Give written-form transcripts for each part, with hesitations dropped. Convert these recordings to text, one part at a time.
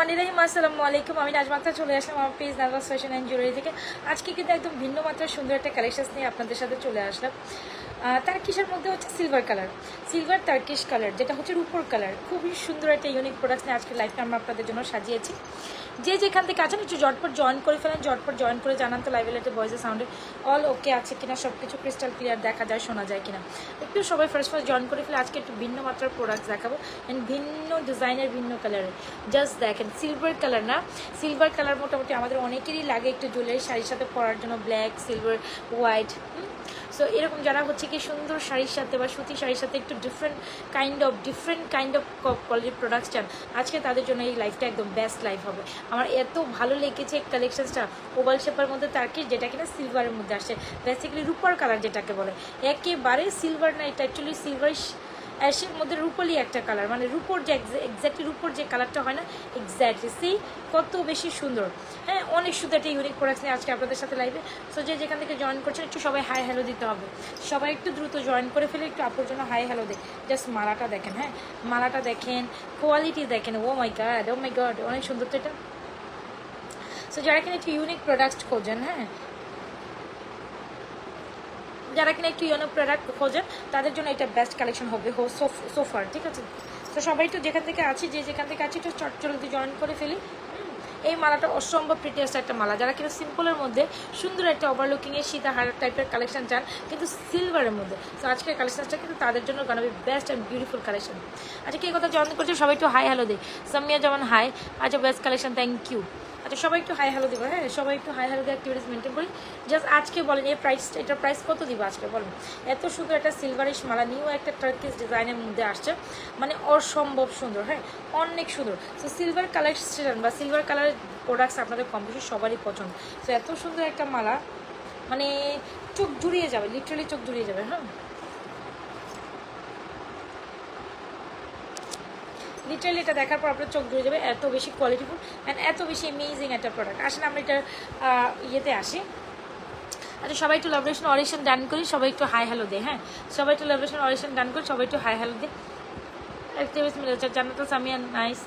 রহমানির রহিম। আসসালামু আলাইকুম। আমি নাজমাতা চলে আসলাম আমার page Nazma's fashion and jewellery থেকে। আজকে কিন্তু একদম ভিন্ন মাত্রার সুন্দর একটা কালেকশনস নিয়ে আপনাদের সাথে চলে আসলাম। তার্কিশের মধ্যে হচ্ছে silver colour, silver Turkish colour, যেটা হচ্ছে রূপোর কালার। খুবই সুন্দর একটা ইউনিক প্রোডাক্ট নিয়ে আজকের লাইফটা আমরা আপনাদের জন্য সাজিয়েছি। যে যেখান থেকে আছেন একটু ঝটপট জয়েন করে ফেলেন, ঝটপট জয়েন করে জানান তো লাইভে লেটে ভয়েসের সাউন্ডে অল ওকে আছে কিনা, সব কিছু ক্রিস্টাল ক্লিয়ার দেখা যায়, শোনা যায় কিনা। একটু সবাই ফার্স্ট জয়েন করে ফেলে। আজকে একটু ভিন্ন মাত্রার প্রোডাক্ট দেখাবো অ্যান্ড ভিন্ন ডিজাইনের, ভিন্ন কালারের। জাস্ট দেখেন সিলভার কালার না, সিলভার কালার মোটামুটি আমাদের অনেকেরই লাগে একটু জুয়েলারি শাড়ির সাথে পরার জন্য, ব্ল্যাক, সিলভার, হোয়াইট। সো এরকম যারা হচ্ছে কি সুন্দর শাড়ির সাথে বা সুতি শাড়ির সাথে একটু ডিফারেন্ট কাইন্ড অফ কোয়ালিটির প্রোডাক্টস চান, আজকে তাদের জন্য এই লাইফটা একদম বেস্ট লাইফ হবে। আমার এত ভালো লেগেছে কালেকশনসটা, ওভাল শেপের মধ্যে তার্কিশ, যেটা কিনা সিলভারের মধ্যে আসছে, বেসিক্যালি রূপার কালার যেটাকে বলে। একেবারে সিলভার না, এটা অ্যাকচুয়ালি সিলভার অ্যাশের মধ্যে রূপলি একটা কালার, মানে রূপোর যে এক্স্যাক্টলি রূপোর যে কালারটা হয় না, এক্স্যাক্টলি সেই কত বেশি সুন্দর। হ্যাঁ, অনেক সুন্দর একটা ইউনিক প্রোডাক্ট নিয়ে আজকে আপনাদের সাথে লাইভে। সো যে যেখান থেকে জয়েন করছেন একটু সবাই হাই হ্যালো দিতে হবে। সবাই একটু দ্রুত জয়েন করে ফেলে, একটু আপুর জন্য হাই হ্যালো দেয়। জাস্ট মালাটা দেখেন, হ্যাঁ মালাটা দেখেন, কোয়ালিটি দেখেন। ও মাই গড অনেক সুন্দর তো এটা। সো যারা কিনা একটু ইউনিক প্রোডাক্ট খোঁজেন, হ্যাঁ যারা কিনা একটু ইউনিক প্রোডাক্ট খোঁজেন তাদের জন্য এটা বেস্ট কালেকশন হবে সোফার, ঠিক আছে। তো সবাই একটু যেখান থেকে আছি, যে যেখান থেকে আছি একটু চটচলতি জয়েন করে ফেলি। এই মালাটা অসম্ভব প্রিটিয়াস্ট একটা মালা। যারা কিনা সিম্পলের মধ্যে সুন্দর একটা ওভারলুকিংয়ে সীতা হার টাইপের কালেকশন চান কিন্তু সিলভারের মধ্যে, তো আজকের কালেকশনটা কিন্তু তাদের জন্য গানাবি বেস্ট অ্যান্ড বিউটিফুল কালেকশন। আচ্ছা কে কথা জয়েন করছে সবাই একটু হাই হ্যালো দেয়। সামিয়া যেমন হাই, আচ্ছা বেস্ট কালেকশন, থ্যাংক ইউ। আচ্ছা সবাই একটু হাই হ্যালো দেবো, হ্যাঁ সবাই একটু হাই হ্যালো দিয়ে অ্যাক্টিভিটিস মেনটেন করি। জাস্ট আজকে বলেন এই প্রাইসটা, এটার প্রাইস কত দিব আজকে বলেন। এত সুন্দর একটা সিলভারিশ মালা, নিউ একটা টার্কিশ ডিজাইনের মধ্যে আসছে, মানে অসম্ভব সুন্দর, হ্যাঁ অনেক সুন্দর। সো সিলভার কালেকশন বা সিলভার কালারের প্রোডাক্টস আপনাদের কম বেশি সবারই পছন্দ। সো এত সুন্দর একটা মালা, মানে চোখ জুড়িয়ে যাবে, লিটারালি চোখ জুড়িয়ে যাবে। হ্যাঁ লিটারালি এটা দেখার পর আপনার চোখ জুড়ে যাবে, এত বেশি কোয়ালিটিফুল অ্যান্ড এত বেশি অ্যামেজিং একটা প্রোডাক্ট। আসেন আমরা এটা ইয়েতে আসি। আচ্ছা সবাই একটু লাভরেশন অরিশন ডান করি, সবাই একটু হাই হ্যালো দে, হ্যাঁ সবাই একটু লাভরেশন অরিশন ডান করি, সবাই একটু হাই হ্যালো দে। অ্যাক্টিভিস মিলে আচ্ছা জান্নাতুল সামিয়া নাইস,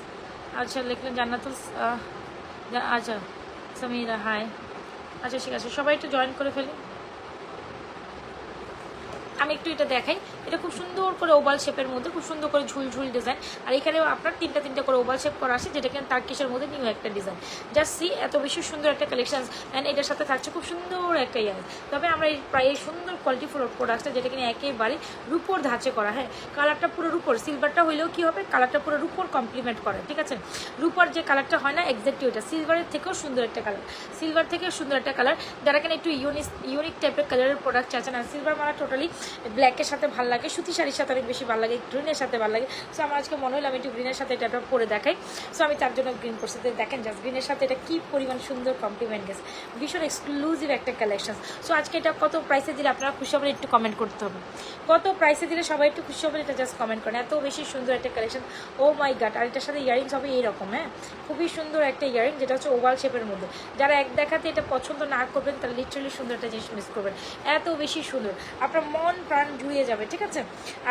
আচ্ছা লিখলেন জান্নাতুল, আচ্ছা সামিরা হাই, আচ্ছা ঠিক আছে সবাই একটু জয়েন করে ফেলি। আমি একটু এটা দেখাই, এটা খুব সুন্দর করে ওভাল শেপের মধ্যে, খুব সুন্দর করে ঝুলঝুল ডিজাইন, আর এখানেও আপনার তিনটা করে ওভাল শেপ করা আসে, যেটা কিনা তার্কিশের মধ্যে নিউ একটা ডিজাইন। জাস্ট সি এত বেশি সুন্দর একটা কালেকশন অ্যান্ড এটার সাথে থাকছে খুব সুন্দর একটা ইয়ার। তবে আমরা এই প্রায় সুন্দর কোয়ালিটিফুল প্রোডাক্টটা, যেটা কিনা একেবারে রূপোর ধাঁচে করা, হ্যাঁ কালারটা পুরো রূপোর, সিলভারটা হইলেও কি হবে কালারটা পুরো রূপোর কমপ্লিমেন্ট করে, ঠিক আছে। রূপোর যে কালারটা হয় না এক্স্যাক্টলি ওইটা, সিলভারের থেকেও সুন্দর একটা কালার, সিলভার থেকেও সুন্দর একটা কালার। যারা কিনা একটু ইউনিক টাইপের কালারের প্রোডাক্ট চাচ্ছেন, আর সিলভার মালা টোটালি ব্ল্যাকের সাথে ভালো লাগে, সুতি শাড়ির সাথে অনেক বেশি ভালো লাগে, গ্রিনের সাথে ভালো লাগে। সো আমার আজকে মনে হলো আমি একটু গ্রিনের সাথে এটা পরে দেখাই। সো আমি তার জন্য গ্রিন করছি। দেখেন জাস্ট গ্রিনের সাথে এটা কি পরিমাণ সুন্দর কমপ্লিমেন্ট গেছে, ভীষণ এক্সক্লুসিভ একটা কালেকশন। সো আজকে এটা কত প্রাইসে দিলে আপনারা খুশি হবেন একটু কমেন্ট করতে হবে, কত প্রাইসে দিলে সবাই একটু খুশি হবেন এটা জাস্ট কমেন্ট করেন। এত বেশি সুন্দর একটা কালেকশন, ও মাই গড। আর এটার সাথে ইয়ারিংস হবে এইরকম, হ্যাঁ খুবই সুন্দর একটা ইয়ারিং, যেটা হচ্ছে ওভাল শেপের মধ্যে। যারা এক দেখাতে এটা পছন্দ না করবেন তারা লিটারালি সুন্দর একটা জিনিস মিস করবেন, এত বেশি সুন্দর। আপনার মন প্রাণ জুড়িয়ে যাবে, ঠিক আছে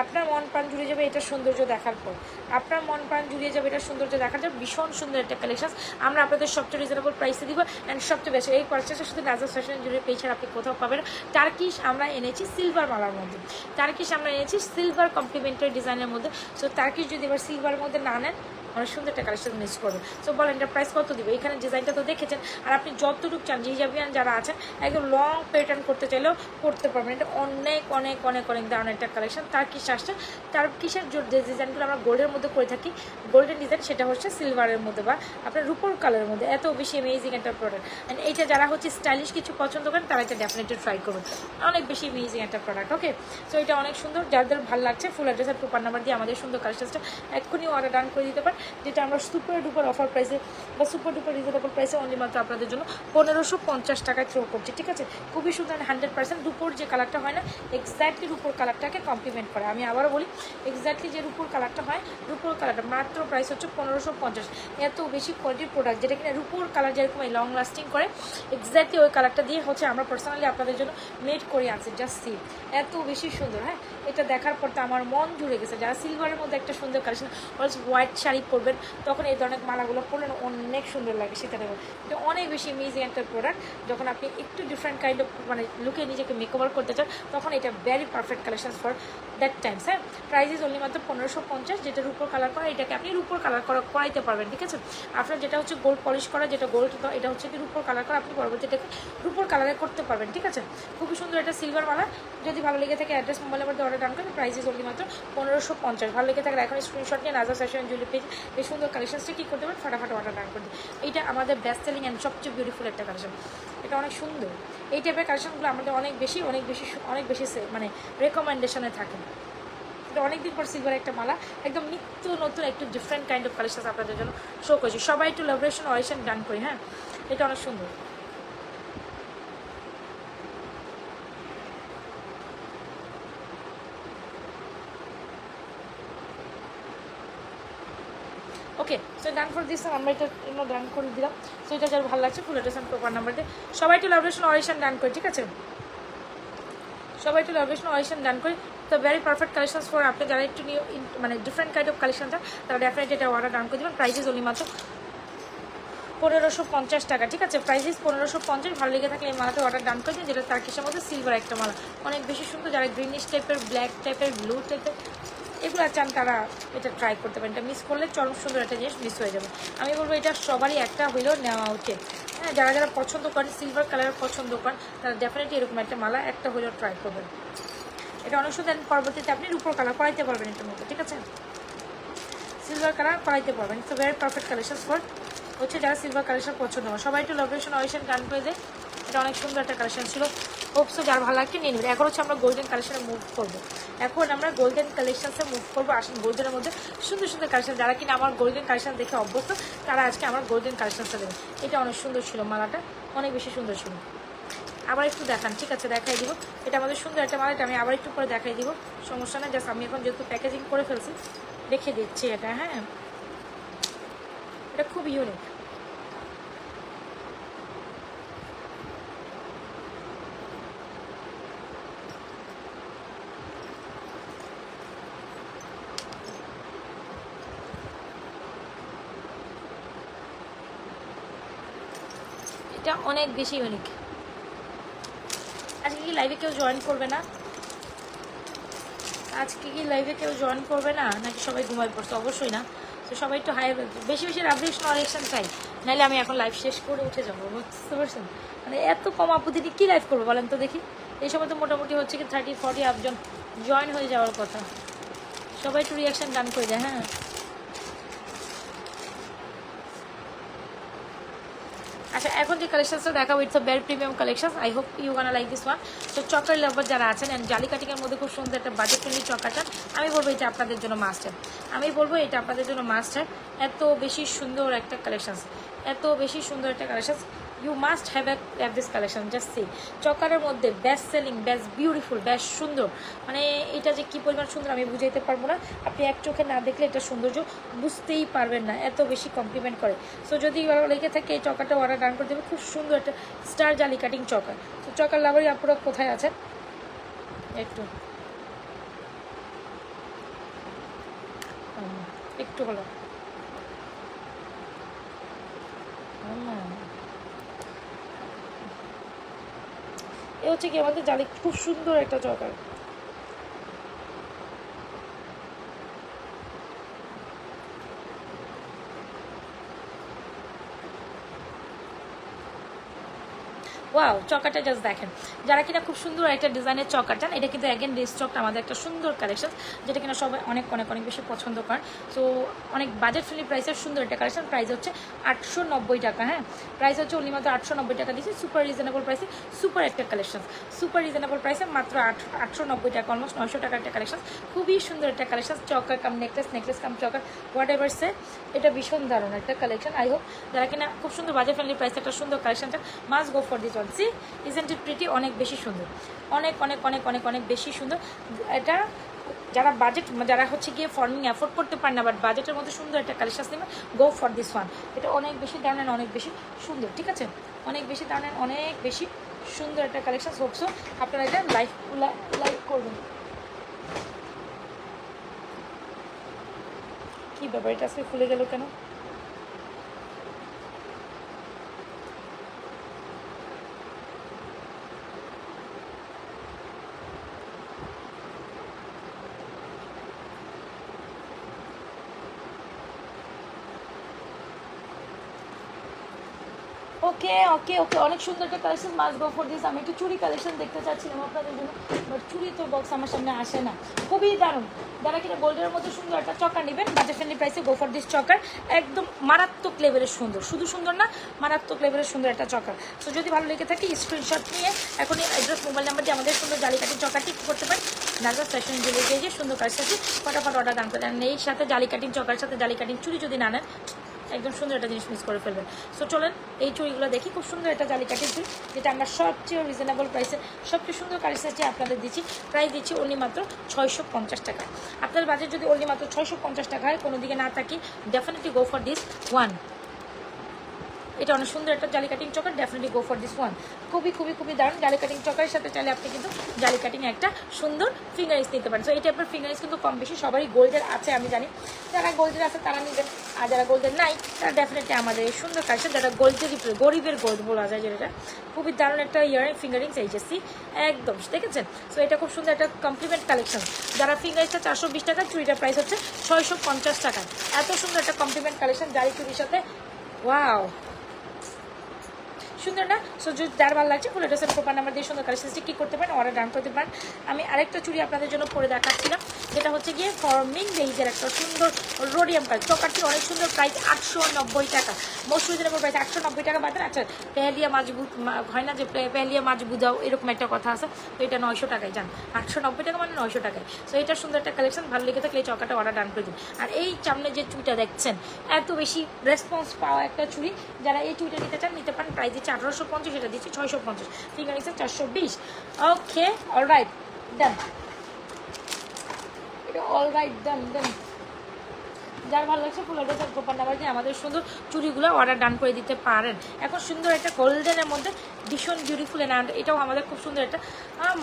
আপনার মন প্রাণ জুড়িয়ে যাবে এটা সৌন্দর্য দেখার পর, আপনার মন প্রাণ জুড়িয়ে যাবে এটা সৌন্দর্য দেখার জন্য। ভীষণ সুন্দর একটা কালেকশন আমরা আপনাদের সবচেয়ে রিজনেবল প্রাইসে দিব অ্যান্ড সবচেয়ে বেশি। এই পারচেসের শুধু নাজমাস ফ্যাশন জুড়ে পেয়ে ছাড়া আপনি কোথাও পাবেন। টার্কিশ আমরা এনেছি সিলভার মালার মধ্যে, টার্কিশ আমরা এনেছি সিলভার কমপ্লিমেন্টারি ডিজাইনের মধ্যে। সো টার্কিশ যদি এবার সিলভারের মধ্যে না নেন অনেক সুন্দর একটা কালেকশন মিস করবেন। সো বলেন এটা প্রাইস কত দিব। এখানে ডিজাইনটা তো দেখেছেন, আর আপনি যতটুকু চান হিজাবিয়ান যারা আছেন একদম লং প্যাটার্ন করতে চাইলেও করতে পারবেন। এটা অনেক অনেক অনেক অনেক দারুণ একটা কালেকশন। তার্কিশ আসছে, তার্কিশের যে ডিজাইনগুলো আমরা গোল্ডের মধ্যে করে থাকি, গোল্ডেন ডিজাইন সেটা হচ্ছে সিলভারের মধ্যে বা আপনার রূপোর কালারের মধ্যে, এত বেশি অ্যামেজিং একটা প্রোডাক্ট। অ্যান্ড এইটা যারা হচ্ছে স্টাইলিশ কিছু পছন্দ করেন তারা এটা ডেফিনেটলি ট্রাই করবেন, অনেক বেশি অ্যামেজিং একটা প্রোডাক্ট। ওকে সো এটা অনেক সুন্দর, যাদের ভালো লাগছে ফুল অ্যাড্রেস আর প্রপার নাম্বার দিয়ে আমাদের সুন্দর কালেকশনটা এক্ষুনি অর্ডার ডান করে দিতে পারেন, যেটা আমরা সুপার ডুপার অফার প্রাইসে বা সুপার ডুপার রিজনেবল প্রাইসে অনলি মাত্র আপনাদের জন্য 1550 টাকায় থ্রো করছি, ঠিক আছে। খুবই সুন্দর 100% রূপোর যে কালারটা হয় না এক্স্যাক্টলি রূপোর কালারটাকে কমপ্লিমেন্ট করে। আমি আবারও বলি এক্স্যাক্টলি যে রূপোর কালারটা হয়, রূপোর কালারটা মাত্র প্রাইস হচ্ছে 1550। এত বেশি কোয়ালিটির প্রোডাক্ট, যেটা কিনা রূপোর কালার যেরকম লং লাস্টিং করে এক্স্যাক্টলি ওই কালারটা দিয়ে হচ্ছে আমরা পার্সোনালি আপনাদের জন্য মেড করে আনছি। জাস্ট সি এত বেশি সুন্দর, হ্যাঁ এটা দেখার পর তো আমার মন জুড়ে গেছে। যারা সিলভারের মধ্যে একটা সুন্দর কালেকশন, অলস হোয়াইট শাড়ি পরবেন, তখন এই ধরনের মালাগুলো পরলে অনেক সুন্দর লাগে শীতের। এটা অনেক বেশি ইমেজিং একটা প্রোডাক্ট। যখন আপনি একটু ডিফারেন্ট কাইন্ড অফ মানে লুকে নিজেকে মেকওভার করতে চান, তখন এটা very perfect collection for that Times. হ্যাঁ, প্রাইস ইজ অনলি মাত্র 1550, যেটার উপর কালার করা, এটাকে আপনি রূপোর কালার করাইতে পারবেন। ঠিক আছে, আপনার যেটা হচ্ছে গোল্ড পলিশ করা, যেটা গোল্ড, এটা হচ্ছে কি রূপোর কালার করা, আপনি পরবর্তী এটাকে রূপোর কালারে করতে পারবেন। ঠিক আছে, খুবই সুন্দর একটা সিলভার মালা। যদি ভালো লেগে থাকে অ্যাড্রেস, মোবাইল নাম্বার দিয়ে অর্ডার ডান করেন। প্রাইস ইজ অনলি মাত্র 1550। ভালো লেগে থাকলে এখন স্ক্রিনশট নিয়ে নাজাস ফ্যাশন জুয়েলারি পেজ এই সুন্দর কালেকশনসটা কী করতে পারেন, ফাটাফাট অর্ডার ডান করে দিন। এইটা আমাদের বেস্ট সেলিং অ্যান্ড সবচেয়ে বিউটিফুল একটা কালেকশন। এটা অনেক সুন্দর। এই টাইপের কালেকশনগুলো আমাদের অনেক বেশি মানে রেকমেন্ডেশনে থাকে। এটা অনেকদিন পর সিলভার একটা মালা, একদম নিত্য নতুন একটু ডিফারেন্ট কাইন্ড অফ কালেকশন আপনাদের জন্য শো করছি। সবাই একটু লাভরেশন অয়েশন ডান করি। হ্যাঁ, এটা অনেক সুন্দর। ওকে, সো ডান ফর দিস, আমরা এটা ডান করে দিলাম। সো এটা যার ভালো লাগছে ফুল অ্যাড্রেস প্রপার নাম্বার দিয়ে সবাই একটু লাভরেশন অয়েশন ডান করি। ঠিক আছে, সবাই একটু লাভরেশন অয়েশন ডান করি। তো ভেরি পারফেক্ট কালেকশনস ফর আপনি যারা একটু নিউ মানে ডিফারেন্ট কাইন্ড অফ কালেকশন চান, তারা ডেফিনেটলি এটা অর্ডার ডান করে দেবেন। প্রাইস ইজ অনলি মাত্র 1550 টাকা। ঠিক আছে, প্রাইস ইজ 1550। ভালো লেগে থাকে এই মালাতে অর্ডার ডান করে দিন, যেটা টার্কিশের মধ্যে সিলভার একটা মালা, অনেক বেশি সুন্দর। যারা গ্রিনিশ টাইপের, ব্ল্যাক টাইপের, ব্লু টাইপের এগুলো চান, তারা এটা ট্রাই করতে পারেন। এটা মিস করলে চরম সুন্দর একটা জিনিস মিস হয়ে যাবে। আমি বলবো এটা সবারই একটা হইলেও নেওয়া উচিত। হ্যাঁ, যারা যারা পছন্দ করেন, সিলভার কালার পছন্দ করেন, তারা ডেফিনেটলি এরকম একটা মালা একটা হইলেও ট্রাই করবেন। এটা অনেক সুন্দর। পরবর্তীতে আপনি রূপোর কালার করাইতে পারবেন এটার মধ্যে। ঠিক আছে, সিলভার কালার করাইতে পারবেন। It's very perfect collection for হচ্ছে যারা সিলভার কালেকশন পছন্দ হয়। সবাই একটু লোকেশন অয়েশন গান করে দেয়। এটা অনেক সুন্দর একটা কালেকশন ছিল। হোপসো যার ভালো লাগছে নিয়ে নেবেন। এখন হচ্ছে আমরা গোল্ডেন কালেকশনে মুভ করবো। এখন আমরা গোল্ডেন কালেকশনসে মুভ করবো। আসেন, গোল্ডেনের মধ্যে সুন্দর সুন্দর কালেকশন, যারা কিনা আমার গোল্ডেন কালেকশন দেখে অভ্যস্ত, তারা আজকে আমার গোল্ডেন কালেকশনসটা দেবেন। এটা অনেক সুন্দর ছিল, মালাটা অনেক বেশি সুন্দর ছিল। আবার একটু দেখান। ঠিক আছে, দেখাই দিব। এটা আমাদের সুন্দর একটা মালা, এটা আমি আবার একটু পরে দেখাই দিব, সমস্যা না। জাস্ট আমি এখন যেহেতু প্যাকেজিং করে ফেলছি, রেখে দিচ্ছি এটা। হ্যাঁ, এটা খুব ইউনিক। এটা অনেক বেশি ইউনিক। আজকে কি লাইভে কেউ জয়েন করবে না? আজকে কি লাইভে কেউ জয়েন করবে না, নাকি সবাই ঘুমাই পড়ছে? অবশ্যই না। তো সবাই একটু হাই বেশি বেশি রাবলিশন অনেকশন চাই, নাহলে আমি এখন লাইভ শেষ করে উঠে যাবো। বুঝতে পারছেন? মানে এত কম আপুদিনে কী লাইভ করবো বলেন তো দেখি। এই সময় তো মোটামুটি হচ্ছে কি 30-40 আপজন জয়েন হয়ে যাওয়ার কথা। সবাই একটু রিয়াকশান ডান করে দেয়। হ্যাঁ, আচ্ছা, এখন যে কালেকশনসটা দেখাবো, it's a very premium collection. I hope you gonna like this one. তো চকার লাভার যারা আছেন অ্যান্ড জালি কাটিংয়ের মধ্যে খুব সুন্দর একটা বাজেট ফ্রেন্ডলি চকাটা, আমি বলবো এটা আপনাদের জন্য মাস্ট। এত বেশি সুন্দর একটা কালেকশন, এত বেশি সুন্দর একটা collection. You must have this collection. Just see, চকারের মধ্যে best selling, best beautiful, best সুন্দর। মানে এটা যে কী পরিমাণ সুন্দর আমি বুঝাইতে পারবো না। আপনি এক চোখে না দেখলে এটা সৌন্দর্য বুঝতেই পারবেন না, এত বেশি কমপ্লিমেন্ট করে। সো যদি লেগে থাকে এই চকাটা অর্ডার ডান করে দেবে। খুব সুন্দর একটা স্টার জালি কাটিং চকা। তো চকার লাভারই আপনারা কোথায় আছেন একটু একটু হলো এ হচ্ছে কি আমাদের জালি, খুব সুন্দর একটা চকার। ওয়াও, চকাটা জাস্ট দেখেন। যারা কিনা খুব সুন্দর একটা ডিজাইনের চকা চান, এটা কিন্তু অ্যাগেন রিস্টকটা আমাদের একটা সুন্দর কালেকশন, যেটা কিনা সবাই অনেক অনেক অনেক বেশি পছন্দ করেন। সো অনেক বাজেট ফ্রেন্ডলি প্রাইসের সুন্দর একটা কালেকশন। প্রাইস হচ্ছে 890 টাকা। হ্যাঁ, প্রাইস হচ্ছে অনলি মাত্র 890 টাকা দিচ্ছি। সুপার রিজনেবল প্রাইসে সুপার একটা কালেকশন, সুপার রিজনেবল প্রাইসে মাত্র 890 টাকা, অলমোস্ট 900 টাকার একটা কালেকশন। খুবই সুন্দর একটা collection. Choker cum necklace, necklace cum choker, whatever say, এটা ভীষণ দারুণ একটা কালেকশন। আই হোপ যারা কিনা খুব সুন্দর বাজেট ফ্রেন্ডলি প্রাইসে একটা সুন্দর কালেকশনটা, must go for this one. See, isn't it pretty? অনেক বেশি সুন্দর, অনেক অনেক অনেক অনেক অনেক বেশি সুন্দর। এটা যারা বাজেট, যারা হচ্ছে গিয়ে ফর্মিং অ্যাফোর্ড করতে পারে না, বাট বাজেটের মধ্যে সুন্দর একটা কালেকশন নেবে, গো ফর দিস ওয়ান। এটা অনেক বেশি দারুণ, অনেক বেশি সুন্দর। ঠিক আছে, অনেক বেশি দারুণ, অনেক বেশি সুন্দর একটা কালেকশন। হোপসো আপনারা এটা লাইক করবেন। কি ব্যাপার, এটা আজকে খুলে গেল কেন? ওকে ওকে ওকে, অনেক সুন্দর একটা collection, must go for this. আমি একটু চুড়ি কালেকশন দেখতে চাচ্ছিলাম আপনাদের জন্য, বাট চুড়ি তো বক্স আমার সামনে আসে না। খুবই দারুণ, যারা কিনা গোল্ডের মধ্যে সুন্দর একটা চকার নেবেন বাজেট ফ্রেন্ডলি প্রাইসে, গো ফর দিস চকার। একদম মারাত্মক লেভেলের সুন্দর, শুধু সুন্দর না, মারাত্মক লেভেলের সুন্দর একটা চকার। সো যদি ভালো লেগে থাকে স্ক্রিনশট নিয়ে এখনই অ্যাড্রেস মোবাইল নাম্বার দিয়ে আমাদের সুন্দর জালি কাটিং চকারটি কী করতে পারেন, নাজার ফ্যাশন জুয়েলারি পেজে সুন্দর কাজের সাথে ফটাফট অর্ডার দান করেন। এই সাথে জালি কাটিং চকার সাথে জালি কাটিং চুড়ি যদি না নেন, একদম সুন্দর একটা জিনিস মিস করে ফেলবেন। সো চলেন এই চুড়িগুলো দেখি, খুব সুন্দর একটা জালি কাটিং চুড়ি, যেটা আমরা সবচেয়ে রিজনেবল প্রাইসে সবচেয়ে সুন্দর কালেকশনটি আপনাদের দিচ্ছি। প্রাইস দিচ্ছি অনলি মাত্র 650 টাকা। আপনার বাজেট যদি অনলি মাত্র 650 টাকা হয়, কোনো দিকে না থাকি, definitely go for this one. এটা অনেক সুন্দর একটা জালি cutting চকার, definitely go for this one. খুবই খুবই খুবই দারুণ জালি কাটিং চকারের সাথে চাইলে আপনি কিন্তু জালি কাটিং একটা সুন্দর ফিঙ্গারিংস নিতে পারেন। সো এই টাইপের ফিঙ্গারিংস কিন্তু কম বেশি সবারই গোল্ডের আছে, আমি জানি। যারা গোল্ডের আছে তারা নেবেন, আর যারা গোল্ডের নাই তারা ডেফিনেটলি আমাদের এই সুন্দর কাজটা, যারা গোল্ডেরই গরিবের গোল্ড বলা যায় যেটা, খুবই দারুণ একটা ইয়ারিং ফিঙ্গারিংস এইচএসসি একদম, দেখেছেন? সো এটা খুব সুন্দর একটা কমপ্লিমেন্ট কালেকশন। যারা ফিঙ্গারিংসটা 420 টাকা, চুড়িটার প্রাইস হচ্ছে 650 টাকা। এত সুন্দর একটা কমপ্লিমেন্ট কালেকশন জালি চুড়ির সাথে, ওয়াও সুন্দর না? সো যদি যার ভালো লাগছে ফুল অ্যাড্রেসের প্রপার নাম্বার দিয়ে সুন্দর কালেকশনটি কী করতে পারেন, অর্ডার ডান করতে পারেন। আমি আরেকটা চুড়ি আপনাদের জন্য পরে দেখাচ্ছিলাম, যেটা হচ্ছে গিয়ে ফর্মিং বেইজের একটা সুন্দর রোডিয়াম কাজ। চকারটি অনেক সুন্দর, প্রাইস 890 টাকা। মোস্ট রিজনেবল প্রাইস 890 টাকা বাদ। আচ্ছা, পেহেলিয়া মাছ হয় না যে পেহেলিয়া মাছ বুঝাও, এরকম একটা কথা আছে, তো এটা 900 টাকায় যান, 890 টাকা মানে 900 টাকায়। সো এটা সুন্দর একটা কালেকশন, ভালো লেগে থাকলে এই চকাটা অর্ডার ডান করে দিন। আর এই সামনে যে চুড়িটা দেখছেন, এত বেশি রেসপন্স পাওয়া একটা চুড়ি, যারা এই চুড়িটা নিতে চান নিতে পারেন। প্রাইস দিচ্ছে 1850, এটা দিচ্ছি 650, ফিঙ্গারিংসে 420। ওকে, অলরাইট ডান, এটা অলরাইট ডান ডান। যার ভালো লাগছে ফুল অ্যাড্রেস আর প্রপার নাম্বার দিয়ে আমাদের সুন্দর চুড়িগুলো অর্ডার ডান করে দিতে পারেন। এখন সুন্দর একটা গোল্ডেনের মধ্যে ভীষণ বিউটিফুল অ্যান্ড এটাও আমাদের খুব সুন্দর একটা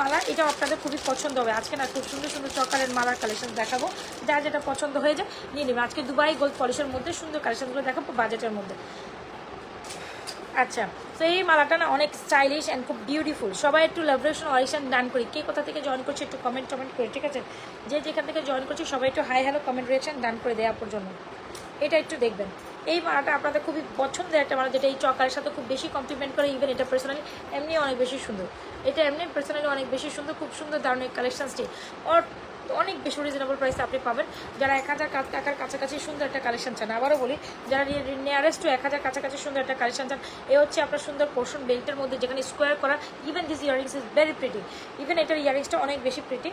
মালা, এটাও আপনাদের খুবই পছন্দ হবে। আজকে না খুব সুন্দর সুন্দর চকারের মালার কালেকশন দেখাবো, যার যেটা পছন্দ হয়ে যায় নিয়ে নেবেন। আজকে দুবাই গোল্ড পলিশের মধ্যে সুন্দর কালেকশনগুলো দেখাবো বাজেটের মধ্যে। আচ্ছা, তো এই মালাটা না অনেক স্টাইলিশ অ্যান্ড খুব বিউটিফুল। সবাই একটু লাভরেশন অরিশন ডান করি, কে কোথা থেকে জয়েন করছে একটু কমেন্ট করে, ঠিক আছে? যে যেখান থেকে জয়েন করছে সবাই একটু হাই হ্যালো কমেন্ট রিয়েকশন ডান করে দেওয়ার জন্য। এটা একটু দেখবেন, এই মালাটা আপনাদের খুবই পছন্দের একটা মালা, যেটা এই চকারের সাথে খুব বেশি কমপ্লিমেন্ট করে। ইভেন এটা পার্সোনালি এমনি অনেক বেশি সুন্দর, এটা এমনি পার্সোনালি অনেক বেশি সুন্দর, খুব সুন্দর দারুণ কালেকশনসটি অনেক বেশি রিজনেবল প্রাইসে আপনি পাবেন। যারা 1000 টাকার কাছাকাছি সুন্দর একটা কালেকশন চান, আবারও বলি, যারা নিয়ারেস্ট টু 1000 কাছাকাছি সুন্দর একটা কালেকশন চান, এ হচ্ছে আপনার সুন্দর পোর্শন বেল্টের মধ্যে, যেখানে স্কোয়ার করা। Even this earrings is very pretty, even এটার ইয়ারিংসটা অনেক বেশি প্রিটি।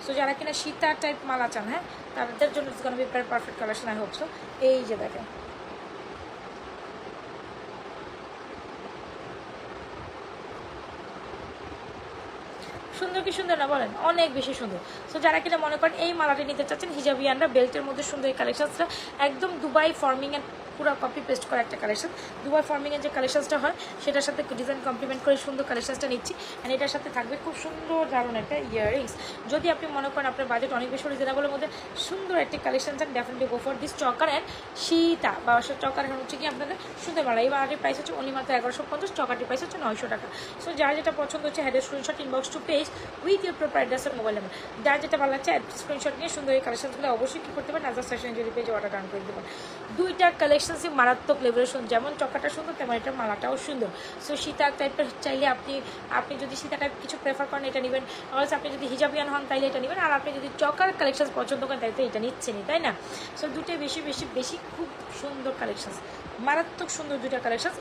সো যারা কিনা সীতার টাইপ মালা চান, হ্যাঁ, তাদের জন্য it's gonna be very perfect collection, I hope so. এই যে দেখেন, সুন্দর কি সুন্দর না বলেন, অনেক বেশি সুন্দর। সো যারা কিনা মনে করেন এই মালাটি নিতে চাচ্ছেন, হিজাবিয়ানরা বেল্টের মধ্যে সুন্দর এই কালেকশনসটা একদম দুবাই ফর্মিং এর পুরো কপি পেস্ট করা একটা কালেকশন। দুবাই ফর্মিংয়ের যে কালেকশনসটা হয় সেটার সাথে ডিজাইন কমপ্লিমেন্ট করে সুন্দর কালেকশনসটা নিচ্ছি। অ্যান্ড এটার সাথে থাকবে খুব সুন্দর দারুণ একটা ইয়াররিংস। যদি আপনি মনে করেন আপনার বাজেট অনেক বেশি রিজনেবলের মধ্যে সুন্দর একটি কালেকশন চান, definitely go for this চকার and Sita বা চকার। এখন হচ্ছে কি আপনাদের সুন্দর মালা, এই মালাটির প্রাইস হচ্ছে অনলি মাত্র 1150, চকারটির প্রাইস হচ্ছে 900 টাকা। সো যার যেটা পছন্দ হচ্ছে হেডের screenshot inbox to page with your proper address আর মোবাইল নাম্বার। যার যেটা ভালো লাগছে স্ক্রিনশট নিয়ে সুন্দর এই কালেকশনগুলো অবশ্যই কী করতে পারেন, নাজার ফ্যাশন যদি পেজে অর্ডার ডান করে দিতে পারেন। দুইটা কালেকশনসই মারাত্মক লেভেলের সুন্দর, যেমন চকাটা সুন্দর তেমন এটা মালাটাও সুন্দর। সো সীতা টাইপের চাইলে আপনি যদি সীতা টাইপ কিছু প্রেফার করেন এটা নেবেন, অলসো আপনি যদি হিজাবিয়ান হন তাইলে এটা নেবেন, আর আপনি যদি চকার কালেকশন পছন্দ করেন তাই তো এটা নিচ্ছেনই, তাই না? সো দুটোই বেশি বেশি বেশি খুব সুন্দর কালেকশন, মারাত্মক সুন্দর দুইটা কালেকশন,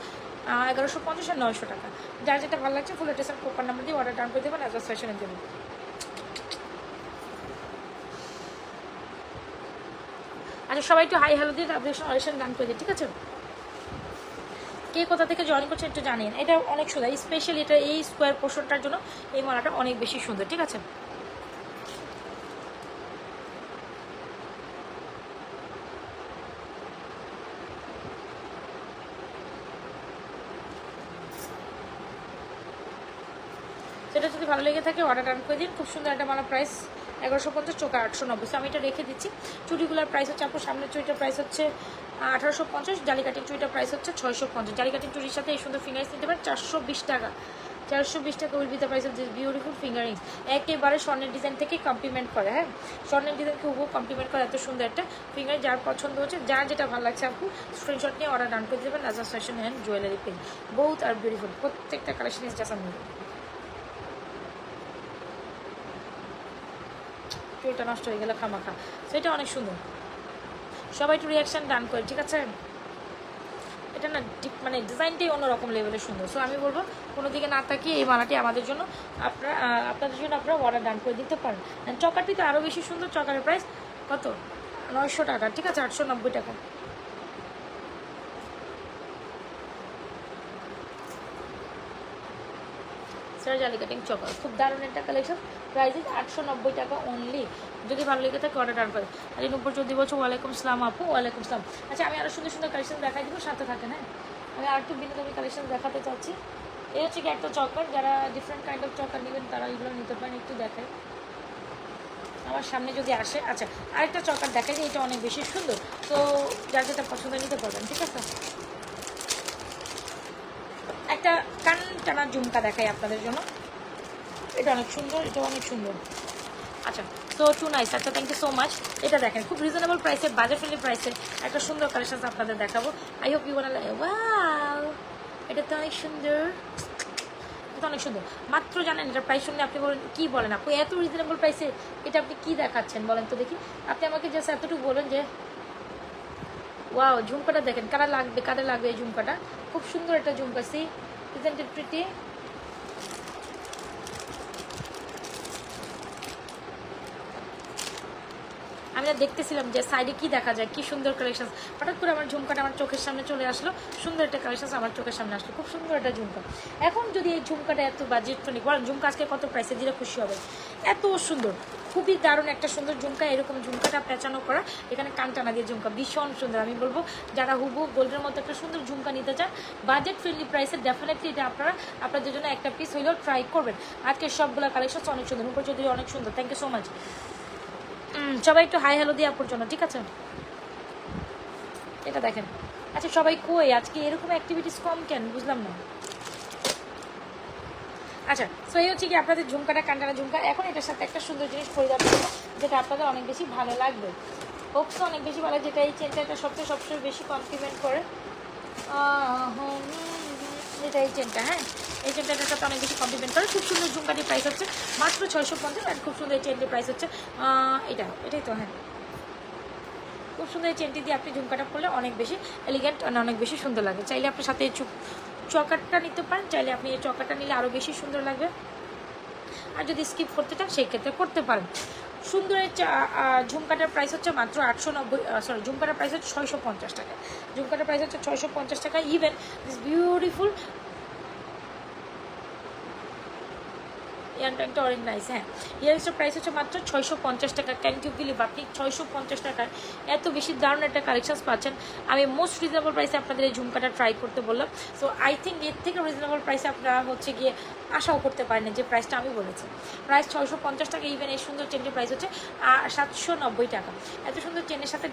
1150 আর 900 টাকা। যার যেটা ভালো লাগছে ফুল অ্যাড্রেস আর প্রপার নাম্বার দিয়ে অর্ডার ডান করে দেবেন, নাজার ফ্যাশনের দেবেন। আচ্ছা, সবাই একটু হাই হ্যালো দিয়ে অরিশন ডান করে দিই, ঠিক আছে? কে কোথা থেকে জয়েন করছে একটু জানেন, এটা অনেক সুন্দর, স্পেশালি এটা এই স্কোয়ার পোর্শনটার জন্য এই মালাটা অনেক বেশি সুন্দর, ঠিক আছে? এটা যদি ভালো লেগে থাকে অর্ডার ডান করে দিন। খুব সুন্দর একটা মালা, প্রাইস 1150, চোকা 890। সো আমি এটা রেখে দিচ্ছি। চুড়িগুলোর প্রাইস হচ্ছে আপু, সামনের চুড়িটার প্রাইস হচ্ছে 1850, জালি কাটিং চুড়িটার প্রাইস হচ্ছে 650। জালি কাটিং চুড়ির সাথে এই সুন্দর ফিঙ্গারিংস নিতে পারেন 420 টাকা। 420 টাকা will be the price of this beautiful fingerings. একেবারে স্বর্ণের ডিজাইন থেকে কমপ্লিমেন্ট করে, হ্যাঁ স্বর্ণের ডিজাইনকে হুবহু কমপ্লিমেন্ট করে এত সুন্দর একটা ফিঙ্গারিং। যার পছন্দ হচ্ছে, যার যেটা ভালো লাগছে আপু স্ক্রিনশট নিয়ে অর্ডার ডান করে দেবেন। নাজাস ফ্যাশন অ্যান্ড জুয়েলারি পেজ, বহুত আর বিউটিফুল, প্রত্যেকটা কালেকশন ইজ জাস্ট অ্যামেজিং। চুলটা নষ্ট হয়ে গেল খামাখা, সেটা অনেক সুন্দর। সবাই একটু রিয়াকশান ডান করে, ঠিক আছে? এটা না মানে ডিজাইনটাই অন্যরকম লেভেলের সুন্দর। সো আমি বলবো কোনো দিকে না তাকিয়ে এই মালাটি আমাদের জন্য আপনাদের জন্য আপনারা অর্ডার ডান করে দিতে পারেন। চকারটি তো আরও বেশি সুন্দর। চকারের প্রাইস কত? 900 টাকা, ঠিক আছে, 890 টাকা। স্যার জালি কাটিং চকার, খুব দারুণ একটা কালেকশন। প্রাইস 890 টাকা অনলি। যদি ভালো লেগে থাকে অর্ডার ডান করে। আর এই নম্বর যদি বলছো ওয়ালাইকুম আসসালাম আপু। ওয়ালাইকুম আসসালাম। আচ্ছা আমি আরও সুন্দর সুন্দর কালেকশন দেখাই দিব, সাথে থাকেন। হ্যাঁ আমি আর একটু বিনোদনী কালেকশন দেখাতে চাচ্ছি। এই হচ্ছে কি একটা চকার, যারা ডিফারেন্ট কাইন্ড অফ চকার নেবেন তারা এগুলো নিতে পারেন। একটু দেখাই আমার সামনে যদি আসে। আচ্ছা আরেকটা চকার দেখাই, এটা অনেক বেশি সুন্দর। তো যার যেটা পছন্দ নিতে পারবেন, ঠিক আছে? একটা কান টানা ঝুমকা দেখাই আপনাদের জন্য, এটা অনেক সুন্দর, এটা অনেক সুন্দর। আচ্ছা সো টু নাইস। আচ্ছা থ্যাংক ইউ সো মাচ। এটা দেখেন খুব রিজনেবল প্রাইসে, বাজেট ফ্রেন্ডলি প্রাইসে একটা সুন্দর কালেকশন আপনাদের দেখাবো। I hope you want like. Wow এটা তো অনেক সুন্দর, এটা অনেক সুন্দর। মাত্র জানেন এটা প্রাইস শুনলে আপনি বলেন কি বলেন আপু এত রিজনেবল প্রাইসে এটা আপনি কি দেখাচ্ছেন বলেন তো দেখি। আপনি আমাকে জাস্ট এতটুকু বলেন যে ওয়াও ঝুমকাটা দেখেন, কাদের লাগবে এই ঝুমকাটা। খুব সুন্দর একটা ঝুমকা। See isn't it pretty? আমি না দেখতেছিলাম যে সাইডে কি দেখা যায়, কি সুন্দর কালেকশন। হঠাৎ করে আমার ঝুমকাটা আমার চোখের সামনে চলে আসলো, সুন্দর একটা কালেকশন আমার চোখের সামনে আসলো, খুব সুন্দর একটা ঝুমকা। এখন যদি এই ঝুমকাটা এত বাজেট ফ্রেন্ডলি, বলেন ঝুমকা আজকে কত প্রাইসে দিলে খুশি হবে? এত সুন্দর, খুবই দারুণ একটা সুন্দর ঝুমকা। এরকম ঝুমকাটা পেঁচানো করা, এখানে কান টানা দিয়ে ঝুমকা, ভীষণ সুন্দর। আমি বলবো যারা হুবু গোল্ডের মতো একটা সুন্দর ঝুমকা নিতে চান বাজেট ফ্রেন্ডলি প্রাইসে, ডেফিনেটলি এটা আপনাদের জন্য একটা পিস হইলেও ট্রাই করবেন। আজকের সবগুলো কালেকশন অনেক সুন্দর, হুবু চৌধুরী অনেক সুন্দর। Thank you so much. সবাই একটু হাই হ্যালো দিয়ে আপুর জন্য, ঠিক আছে? এটা দেখেন। আচ্ছা সবাই কই আজকে এরকম অ্যাক্টিভিটিস কম কেন বুঝলাম না। আচ্ছা সো এই হচ্ছে কি আপনাদের ঝুমকাটা, কান্টানা ঝুমকা। এখন এটার সাথে একটা সুন্দর জিনিস পরিধান করবো যেটা আপনাদের অনেক বেশি ভালো লাগবে, হোপস অনেক বেশি ভালো, যেটা এই চেনটা সবচেয়ে বেশি কমপ্লিমেন্ট করে। এটা এই চেনটা, হ্যাঁ এই চেনটার সাথে অনেক বেশি কমপ্লিমেন্ট করে। খুব সুন্দর ঝুমকাটির প্রাইস হচ্ছে মাত্র 650। আর খুব সুন্দর এই চেনটির প্রাইস হচ্ছে এটাই তো, হ্যাঁ খুব সুন্দর এই চেনটি দিয়ে আপনি ঝুমকাটা পরলে অনেক বেশি এলিগেন্ট আর অনেক বেশি সুন্দর লাগে। চাইলে আপনার সাথে এই চকারটা নিতে পারেন, চাইলে আপনি এই চকারটা নিলে আরও বেশি সুন্দর লাগবে। আর যদি স্কিপ করতে চান সেই ক্ষেত্রে করতে পারেন। সুন্দর এই ঝুমকাটার প্রাইস হচ্ছে মাত্র 890, ঝুমকাটার প্রাইস হচ্ছে 650 টাকা। ঝুমকাটার প্রাইস হচ্ছে 650 টাকা। ইভেন দিস বিউটিফুল ইয়ারটা অনেক নাইস। হ্যাঁ ইয়ারিংসটার প্রাইস হচ্ছে মাত্র 650 টাকা। ক্যান ইউ বিলিভ আপনি 650 টাকায় এত বেশি দারুণ একটা কালেকশন পাচ্ছেন। আমি মোস্ট রিজনেবল প্রাইসে আপনাদের এই ঝুমকাটা ট্রাই করতে বললাম। সো আই থিঙ্ক এর থেকে রিজনেবল প্রাইসে আপনারা হচ্ছে গিয়ে আশাও করতে পারেন যে প্রাইসটা আমি বলেছি। প্রাইস 650 টাকা। ইভেন এই সুন্দর চেনটির প্রাইস হচ্ছে 790 টাকা। এত সুন্দর চেনের সাথে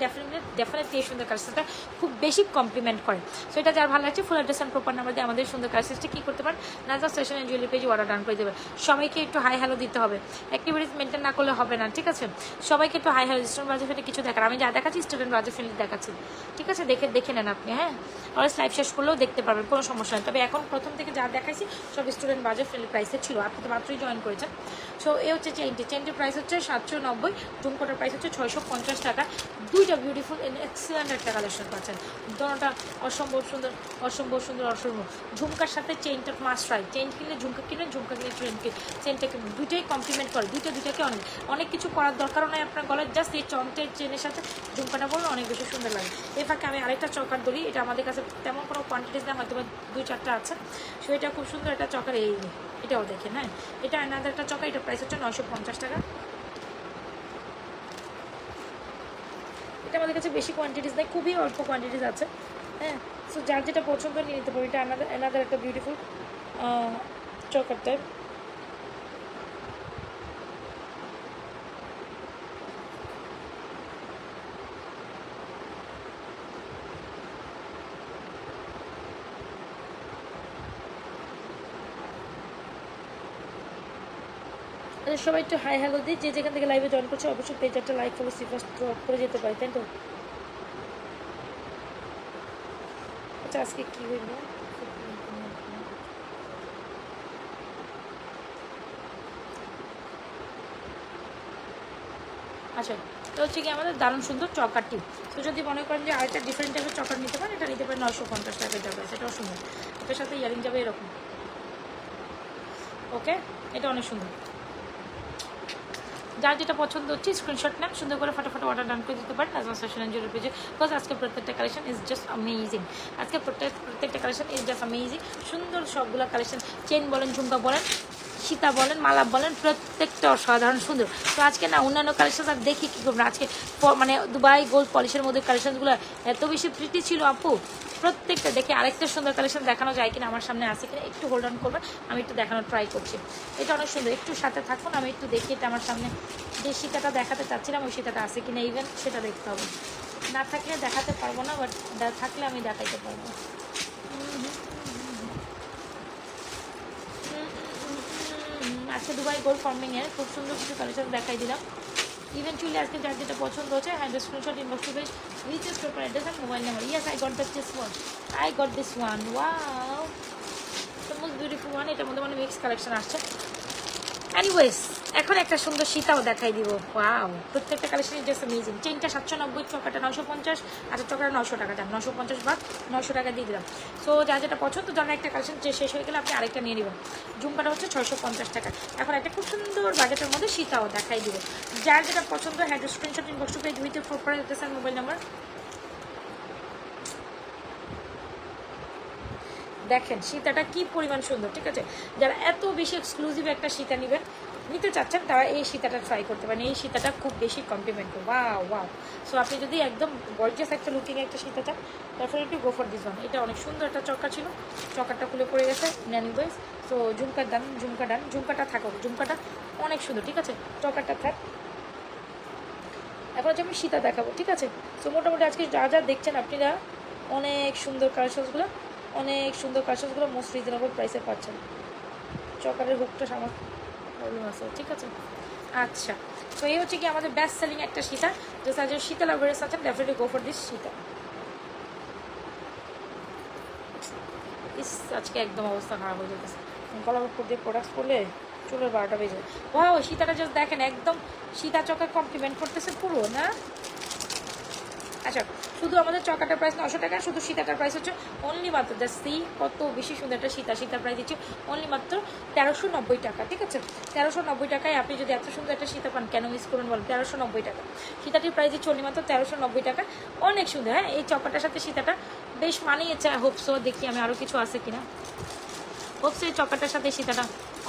ডেফিনেটলি এই সুন্দর কালেকশনটা খুব বেশি কমপ্লিমেন্ট করে। সো এটা যার ভালো লাগছে full address and proper number দিয়ে আমাদের সুন্দর কালেকশনটা কী করতে পারেন, নাজাস ফ্যাশন অ্যান্ড জুয়েলারি পেজে অর্ডার ডান করে দেবেন। সবাইকে একটু হাই হ্যালো দিতে হবে, অ্যাক্টিভিটিস মেনটেন না করলে হবে না, ঠিক আছে? সবাইকে একটু হাই হ্যালো। স্টুডেন্ট বাজে ফেলে কিছু দেখার, আমি যা দেখাচ্ছি স্টুডেন্ট বাজে ফেলে দেখাচ্ছি, ঠিক আছে? দেখে নেন আপনি। হ্যাঁ অলওয়েজ লাইভ শেষ করলেও দেখতে পারবেন, কোনো সমস্যা নেই। তবে এখন প্রথম থেকে যা দেখাইছি সব স্টুডেন্ট বাজে ফেলে প্রাইসে ছিল, আপনি তো মাত্রই জয়েন করেছেন। সো এই হচ্ছে চেনটির প্রাইস হচ্ছে 790, ঝুমকোটার প্রাইস হচ্ছে 650 টাকা। দুইটা বিউটিফুল এক্সিলেন্ট একটা কালেকশন পাচ্ছেন, দুটোটা অসম্ভব সুন্দর। ঝুমকার সাথে চেইনটা মাস্ট রাইট। চেইন কিনলে ঝুমকা কিনবেন, ঝুমকা কিনলে চেনটা কিনবেন, দুইটাই কমপ্লিমেন্ট করে। দুইটাকে অনেক কিছু করার দরকারও নয় আপনার গলায়, জাস্ট এই চেনের সাথে ঝুমকাটা বললে অনেক বেশি সুন্দর লাগে। এই ফাঁকে আমি আরেকটা চকার ধরি, এটা আমাদের কাছে তেমন কোনো কোয়ান্টিটিস না, হয়তো 2-4টা আছে। সো এটা খুব সুন্দর একটা চকার, এটাও দেখেন। হ্যাঁ এটা আনাদার একটা চকা, এটা প্রাইস হচ্ছে 950 টাকা। এটা আমাদের কাছে বেশি কোয়ান্টিটিস নেই, খুবই অল্প কোয়ান্টিটিস আছে। হ্যাঁ সো যার যেটা পছন্দ নিয়ে নিতে পারবে। এটা আনাদার একটা বিউটিফুল চকার টাইপ। সবাই একটু হাই হ্যালো দিই, যে যেখান থেকে লাইভে জয়েন করছে অবশ্যই পেজ একটা লাইক ফলো সিফাস ড্রপ করে যেতে পারি, তাই তো? আচ্ছা আজকে কী হইল? আচ্ছা, তো হচ্ছে কি আমাদের দারুণ সুন্দর চকার টিপ। তো যদি মনে করেন যে আরেকটা ডিফারেন্ট টাইপের চকার নিতে পারেন, এটা নিতে পারেন 950 টাকার যাবে, সেটাও সুন্দর। এটার সাথে ইয়ারিং যাবে এরকম, ওকে, এটা অনেক সুন্দর। যার যেটা পছন্দ হচ্ছে স্ক্রিনশট নেন, সুন্দর করে ফটাফট অর্ডার ডান করে দিতে পারেন নাজমা ফ্যাশন এন্ড জুয়েলারি পেজে। বিকজ আজকে প্রত্যেকটা কালেকশন ইজ জাস্ট অ্যামেজিং। আজকে প্রত্যেকটা কালেকশন ইজ জাস্ট অ্যামেজিং। সুন্দর সবগুলো কালেকশন, চেন বলেন, ঝুমকা বলেন, সীতা বলেন, মালা বলেন, প্রত্যেকটা অসাধারণ সুন্দর। তো আজকে না অন্যান্য কালেকশন আর দেখি কী করবেন, আজকে মানে দুবাই গোল্ড পলিশের মধ্যে কালেকশনগুলো এত বেশি প্রিটি ছিল আপু, প্রত্যেকটা দেখে আরেকটা সুন্দর কালেকশন দেখানো যায় কিনা, আমার সামনে আসে কিনা একটু হোল্ড অন করবেন, আমি একটু দেখানোর ট্রাই করছি। এটা অনেক সুন্দর, একটু সাথে থাকুন, আমি একটু দেখি এটা আমার সামনে যে সীতাটা দেখাতে চাচ্ছিলাম ওই সীতাটা আছে কিনা, ইভেন সেটা দেখতে হবে। না থাকলে দেখাতে পারবো না, বাট থাকলে আমি দেখাইতে পারবো। আজকে দুবাই গোল্ড ফার্মিংয়ের খুব সুন্দর কিছু কালেকশন দেখাই দিলাম। ইভেন্চুয়ালি আজকে যার যেটা পছন্দ হচ্ছে হ্যাঁ screenshot inbox to page with your proper address and mobile number. Yes I got this one, I got this one, wow the most beautiful one. এটার মধ্যে মানে মিক্স কালেকশন আসছে। এনিওয়েজ এখন একটা সুন্দর সীতাও দেখাই দিব। ওয়াও, প্রত্যেকটা কালেকশন জাস্ট অ্যামেজিং। চেনটা 790, চকাটা 950, আচ্ছা চকাটা 900 টাকা, যান 950 বাদ 900 টাকা দিয়ে দিলাম। সো যা যেটা পছন্দ, যারা একটা কালেকশন শেষ হয়ে গেলে আপনি আরেকটা নিয়ে নেবেন। ঝুমকাটা হচ্ছে 650 টাকা। এখন একটা খুব সুন্দর বাজেটের মধ্যে সীতাও দেখাই দিব। যার যেটা পছন্দ হ্যাঁ screenshot inbox to page with proper address and mobile number. দেখেন সীতাটা কি পরিমাণ সুন্দর, ঠিক আছে? যারা এত বেশি এক্সক্লুসিভ একটা সীতা নিতে চাচ্ছেন তারা এই সীতাটা ট্রাই করতে পারেন। এই সীতাটা খুব বেশি কমপ্লিমেন্ট, ওয়াও ওয়াও। সো আপনি যদি একদম গর্জিয়াস একটা লুকিং একটা সীতা চান definitely go for this one. এটা অনেক সুন্দর একটা চক্কা ছিল, চক্কাটা খুলে পড়ে গেছে ন্যানি বয়েস। সো ঝুমকার ডান, ঝুমকাটা থাকুক, ঝুমকাটা অনেক সুন্দর, ঠিক আছে? চক্কাটা থাক। এখন হচ্ছে আমি সীতা দেখাবো, ঠিক আছে? সো মোটামুটি আজকে যা যা দেখছেন আপনারা অনেক সুন্দর কালেকশনসগুলো, মোস্ট রিজনেবল প্রাইসে পাচ্ছেন। চকারের হুকটা আমার প্রবলেম আছে, ঠিক আছে? আচ্ছা, তো এই হচ্ছে কি আমাদের বেস্ট সেলিং একটা সীতা। যে সাজের সীতা লাভার্স আছেন definitely go for this Sita. আজকে একদম অবস্থা খারাপ হয়ে যেতেছে, গলার উপর দিয়ে প্রোডাক্টস করলে চুলের 12টা বেজে যায়। ওয়াও, সীতাটা জাস্ট দেখেন, একদম সীতা চকা কমপ্লিমেন্ট করতেছে পুরো না। আচ্ছা, শুধু আমাদের চকাটার প্রাইস 900 টাকা, শুধু সীতাটার প্রাইস হচ্ছে অনলি মাত্র সি কত বেশি সুন্দর একটা সীতার প্রাইস দিচ্ছে অনলি মাত্র 1390 টাকা, ঠিক আছে? 1390 টাকায় আপনি যদি এত সুন্দর একটা সীতা পান কেন মিস করুন বলেন? 1390 টাকা সীতাটির প্রাইস দিচ্ছে অনলি মাত্র 1390 টাকা। অনেক সুন্দর, হ্যাঁ এই চকাটার সাথে সীতাটা বেশ মানিয়েছে। হোপসো দেখি আমি আরও কিছু আছে কিনা। হোপসো এই চকাটার সাথে সীতাটা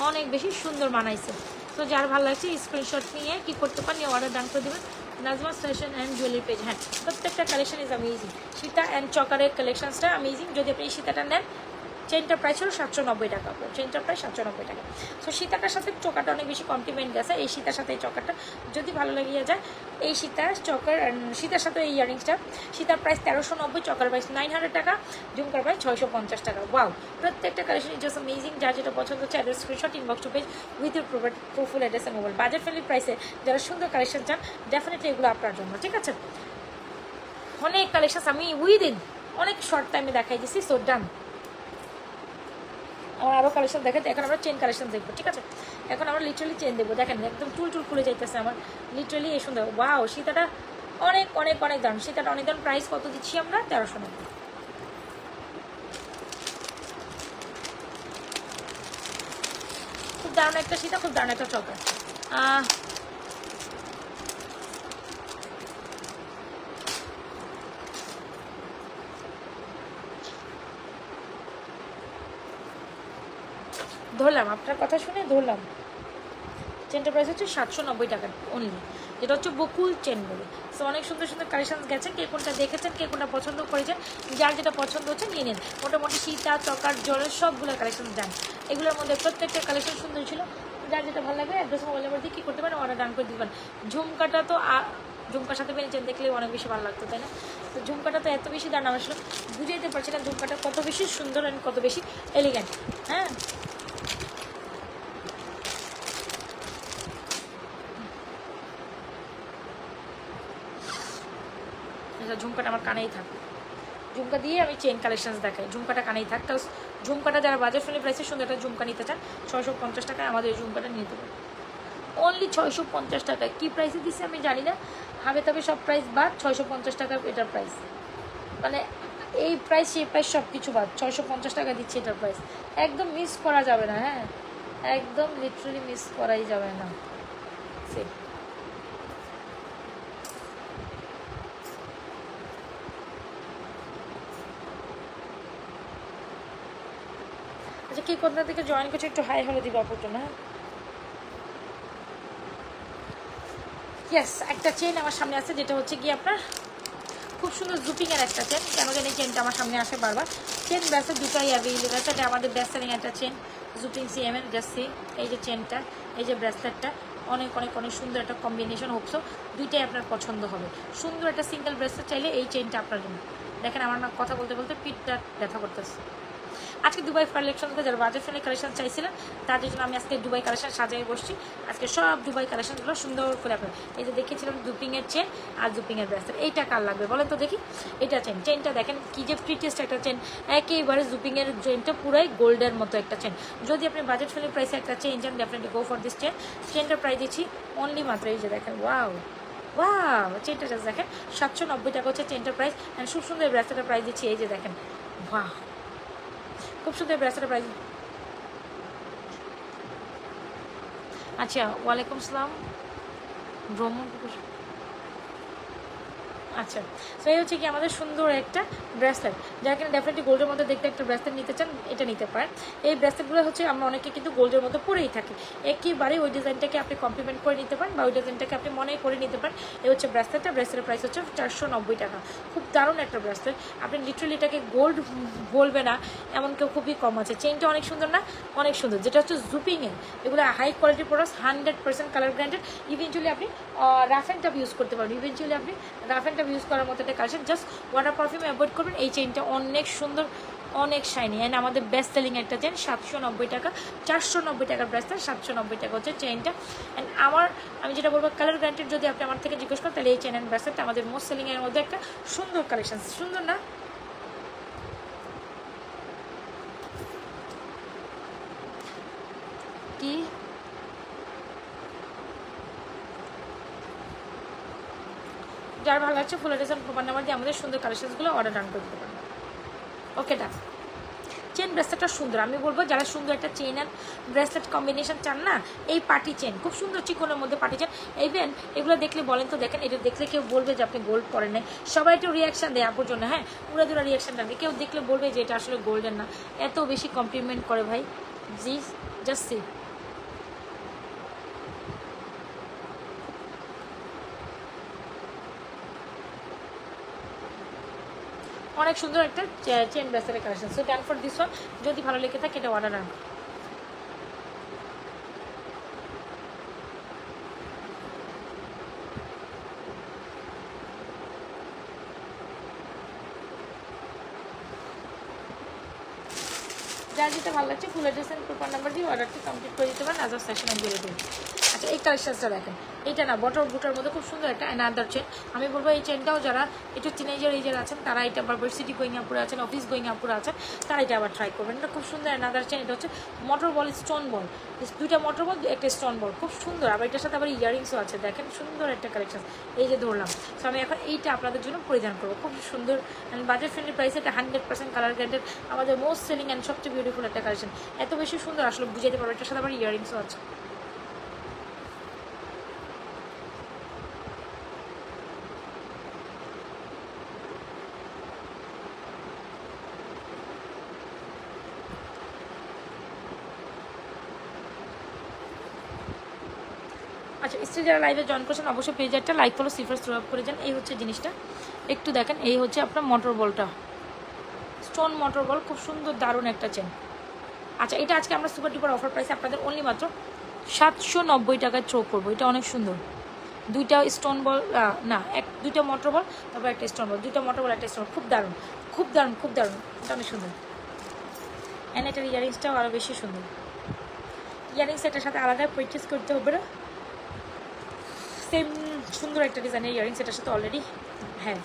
অনেক বেশি সুন্দর মানাইছে। তো যার ভালো লাগছে স্ক্রিনশট নিয়ে কী করতে পারেন, অর্ডার ডান করে দেবেন Nazma fashion and jewellery page. হ্যাঁ প্রত্যেকটা collection is amazing. Sita and চকারের কালেকশনসটা অ্যামেজিং। যদি আপনি এই সীতাটা নেন, চেনটার প্রাইস হলো 790 টাকা, চেনটার প্রাইস 790 টাকা। সো সীতাটার সাথে চকাটা অনেক বেশি কমপ্লিমেন্ট গেছে। এই সীতার সাথে এই চকাটা যদি ভালো লাগিয়ে যায়, এই সীতার সাথে এই ইয়ারিংসটা, সীতার প্রাইস 1390, চকার প্রাইস 900 টাকা, ঝুমকার প্রাইস 650 টাকা। ওয়াও, প্রত্যেকটা কালেকশন ইজ জাস্ট অ্যামেজিং। যার যেটা পছন্দ হচ্ছে address screenshot inbox to page with your প্রুফুল address and mobile. Budget friendly প্রাইসে যারা সুন্দর কালেকশন চান ডেফিনেটলি এগুলো আপনার জন্য, ঠিক আছে? অনেক কালেকশন আমি উইদিন অনেক শর্ট টাইমে দেখাই দিচ্ছি। সো ডান, আমার আরও কালেকশন দেখাতে। এখন আমরা চেন কালেকশন দেখবো, ঠিক আছে? এখন আমরা লিটারালি চেন দেবো। দেখেন একদম চুল খুলে যাইতেছে আমার, লিটারালি এই সুন্দর। ওয়াও, সীতাটা অনেক অনেক অনেক দাম, সীতাটা অনেক দাম। প্রাইস কত দিচ্ছি আমরা? 1390। খুব দারুণ একটা সীতা, খুব দারুণ একটা চকা। ধরলাম আপনার কথা শুনে ধরলাম। চেনটার প্রাইস হচ্ছে 790 টাকা অনলি, যেটা হচ্ছে বকুল চেন বলে। সো অনেক সুন্দর সুন্দর কালেকশন গেছে। কে কোনটা দেখেছেন, কে কোনটা পছন্দ করেছেন, যার যেটা পছন্দ হচ্ছে নিয়ে নিন। মোটামুটি সীতা চকার জলের সবগুলো কালেকশন যান। এগুলোর মধ্যে প্রত্যেকটা কালেকশন সুন্দর ছিল। যার যেটা ভালো লাগবে অ্যাড্রেস মোবাইল নাম্বার দিয়ে কী করতে পারেন, অর্ডার ডান করে দিবেন। ঝুমকাটা তো ঝুমকার সাথে পেয়েছেন দেখলে অনেক বেশি ভালো লাগতো, তাই না? তো ঝুমকাটা তো এত বেশি দাম, আসলে বুঝাইতে পারছি না ঝুমকাটা কত বেশি সুন্দর অ্যান্ড কত বেশি এলিগেন্ট। হ্যাঁ না, ঝুমকাটা আমার কানেই থাকবে। ঝুমকা দিয়ে আমি চেন কালেকশন দেখাই, ঝুমকাটা কানেই থাক। তাও ঝুমকাটা যারা বাজার ফ্রেন্ডলি প্রাইসে সুন্দর একটা ঝুমকা নিতে চান 650 টাকায় আমাদের এই ঝুমকাটা নিতে পারেন। অনলি 650 টাকায়। কী প্রাইসে দিচ্ছে আমি জানি না, হবে তবে সব প্রাইস বাদ 650 টাকা এটার প্রাইস, মানে এই প্রাইস সেই প্রাইস সব কিছু বাদ 650 টাকা দিচ্ছে এটার প্রাইস। একদম মিস করা যাবে না, হ্যাঁ একদম লিটারালি মিস করাই যাবে না। সে আচ্ছা, কি কোথা থেকে জয়েন করছে একটু হাই হলে দিবে আপুর জন্য। হ্যাঁ ইয়েস, একটা চেন আমার সামনে আছে যেটা হচ্ছে কি আপনার খুব সুন্দর জুপিংয়ের একটা চেন। কেন জানি চেনটা আমার সামনে আসে বারবার। চেন ব্যাসে দুটাই অ্যাভেলেবল আছে। এটা আমাদের বেস্ট সেলিং একটা চেন, জুপিং সিএমের। জাস্ট এই যে চেনটা, এই যে ব্রেসলেটটা, অনেক অনেক অনেক সুন্দর একটা কম্বিনেশন। হোপসো দুইটাই আপনার পছন্দ হবে। সুন্দর একটা সিঙ্গেল ব্রেসলেট চাইলে এই চেনটা আপনার জন্য। দেখেন আমার না কথা বলতে বলতে পিঠটা ব্যথা করতেছে। আজকে দুবাই কালেকশন থেকে যারা বাজেট ফ্রেন্ডলি কালেকশন চাইছিলেন তাদের জন্য আমি আজকে দুবাই কালেকশন সাজাই বসছি। আজকে সব দুবাই কালেকশনগুলো সুন্দর করে আপনার এই যে দেখিয়েছিলাম জুপিংয়ের চেন আর জুপিংয়ের ব্রেসলেট। এইটা কার লাগবে বলেন তো দেখি। এটা চেনটা দেখেন কি যে প্রিটেস্ট একটা চেন, একেবারে জুপিংয়ের চেনটা পুরাই গোল্ডের মতো একটা চেন। যদি আপনি বাজেট ফ্রেন্ডলি প্রাইসে একটা চেন চান definitely go for this chain. চেনটার প্রাইস দিচ্ছি অনলি মাত্র এই যে দেখেন, ওয়াও ওয়াও, চেনটা জাস্ট দেখেন 790 টাকা হচ্ছে চেনটার প্রাইস। অ্যান্ড খুব সুন্দর ব্রেসলেটের প্রাইস দিচ্ছি এই যে দেখেন, ওয়াও খুব সুন্দর ব্রেসলেটের প্রাইস। আচ্ছা ওয়ালাইকুম আসসালাম ভ্রমণ। আচ্ছা, সো এই হচ্ছে কি আমাদের সুন্দর একটা ব্রেসলেট, যারা কিনা ডেফিনেটলি গোল্ডের মধ্যে দেখতে একটা ব্রেসলেট নিতে চান এটা নিতে পারেন। এই ব্রেসলেটগুলো হচ্ছে আমরা অনেকে কিন্তু গোল্ডের মধ্যে পরেই থাকি, একেবারে ওই ডিজাইনটাকে আপনি কমপ্লিমেন্ট করে নিতে পারেন বা ওই ডিজাইনটাকে আপনি মনে করে নিতে পারেন। এই হচ্ছে ব্রেসলেটটা। ব্রেসলেটের প্রাইস হচ্ছে 490 টাকা। খুব দারুণ একটা ব্রেসলেট, আপনি লিটারালি এটাকে গোল্ড বলবে না এমন কেউ খুবই কম আছে। চেইনটা অনেক সুন্দর না, অনেক সুন্দর। যেটা হচ্ছে জুপিংয়ের, এগুলো হাই কোয়ালিটির প্রোডাক্ট, 100% কালার গ্যারান্টেড। ইভেনচুয়ালি আপনি রাফ অ্যান্ড টাফ ইউজ করতে পারবেন, ইভেনচুয়ালি আপনি রাফ অ্যান্ড টাফ ইউজ করার মতো একটা collection. Just water perfume avoid করবেন। এই চেইনটা অনেক সুন্দর, অনেক শাইনি, অ্যান্ড আমাদের বেস্ট সেলিং একটা চেন 790 টাকা। 490 টাকার ব্রেসলেট, 790 টাকা হচ্ছে চেইনটা। অ্যান্ড আমি যেটা বলবো কালার গ্যারান্টেড যদি আপনি আমার থেকে জিজ্ঞেস করেন তাহলে এই চেন অ্যান্ড ব্রেসলেটটা আমাদের মোস্ট সেলিংয়ের মধ্যে একটা সুন্দর কালেকশন। সুন্দর না? কি যার ভালো লাগছে ফুল অ্যাড্রেস আর মোবাইল নাম্বার দিয়ে আমাদের সুন্দর কালেকশনসগুলো অর্ডার ডান করে দিতে পারেন। ওকে ডান। চেন ব্রেসলেটটা সুন্দর, আমি বলবো যারা সুন্দর একটা চেন অ্যান্ড ব্রেসলেট কম্বিনেশন চান না, এই পার্টি চেন খুব সুন্দর চিকনের মধ্যে পার্টি চেন। ইভেন এগুলো দেখলে বলেন তো, দেখেন এটা দেখলে কেউ বলবে যে আপনি গোল্ড পরেন নাই। সবাই একটু রিয়াকশান দেয় আপুর জন্য, হ্যাঁ উড়াদুরা রিয়াকশান দেবে। কেউ দেখলে বলবে যে এটা আসলে গোল্ডের না, এত বেশি কমপ্লিমেন্ট করে ভাই। জি জাস্ট সি অনেক সুন্দর একটা চেন ব্রেসলেটের collection. So done for this one. যদি ভালো লেগে থাকে এটা অর্ডার ডান। যার যেটা ভালো লাগছে full address and coupon number দিয়ে অর্ডারটি কমপ্লিট করে দিতে পারেন। আজ সেশন আমি বলে দিই। আচ্ছা এই কালেকশনসটা দেখেন, এইটা না বটর বুটার মধ্যে খুব সুন্দর একটা অ্যানাদার চেন। আমি বলবো এই চেনটাও যারা একটু টিনেজার এজের আছেন তারা এটা আবার ভার্সিটি গোয়িং আপুরে আছেন, অফিস গোয়িং আপুরে আছেন, তারা এটা আবার ট্রাই করবেন। এটা খুব সুন্দর অ্যানাদার চেন। এটা হচ্ছে মোটর বল, স্টোন বল, দুইটা মোটর বল একটা স্টোন বল, খুব সুন্দর। আবার এটার সাথে আবার ইয়ারিংসও আছে। দেখেন সুন্দর একটা কালেকশন, এই যে ধরলাম। সো আমি এখন এইটা আপনাদের জন্য পরিধান করবো। খুব সুন্দর অ্যান্ড বাজেট ফ্রেন্ডলি প্রাইসে এটা 100% কালার গ্যারান্টেড। আমাদের মোস্ট সেলিং অ্যান্ড সবচেয়ে বিউটিফুল একটা কালেকশন। এত বেশি সুন্দর আসলে বুঝাইতে পারবো। এটার সাথে আবার ইয়ারিংসও আছে। আচ্ছা স্টিল যারা লাইভে জয়েন করছেন অবশ্যই পেজে একটা লাইক ফলো সিফার থ্রো আপ করে যান। এই হচ্ছে জিনিসটা, একটু দেখেন। এই হচ্ছে আপনার মোটর বলটা, স্টোন মোটর বল, খুব সুন্দর দারুণ একটা চেন। আচ্ছা এটা আজকে আমরা সুপার ডুপার অফার প্রাইসে আপনাদের অনলি মাত্র 790 টাকায় থ্রো করবো। এটা অনেক সুন্দর। দুইটা স্টোন বল না, দুইটা মোটর বল, তারপর একটা স্টোন বল, দুইটা মোটর বল একটা স্টোন, খুব দারুণ, খুব দারুণ, খুব দারুণ। এটা অনেক সুন্দর। অ্যান্ড এটার ইয়ারিংসটাও আরও বেশি সুন্দর। ইয়ারিংস এটার সাথে আলাদা পারচেস করতে হবে না, সেম সুন্দর একটা ডিজাইনের ইয়ারিংস এটার সাথে অলরেডি। হ্যাঁ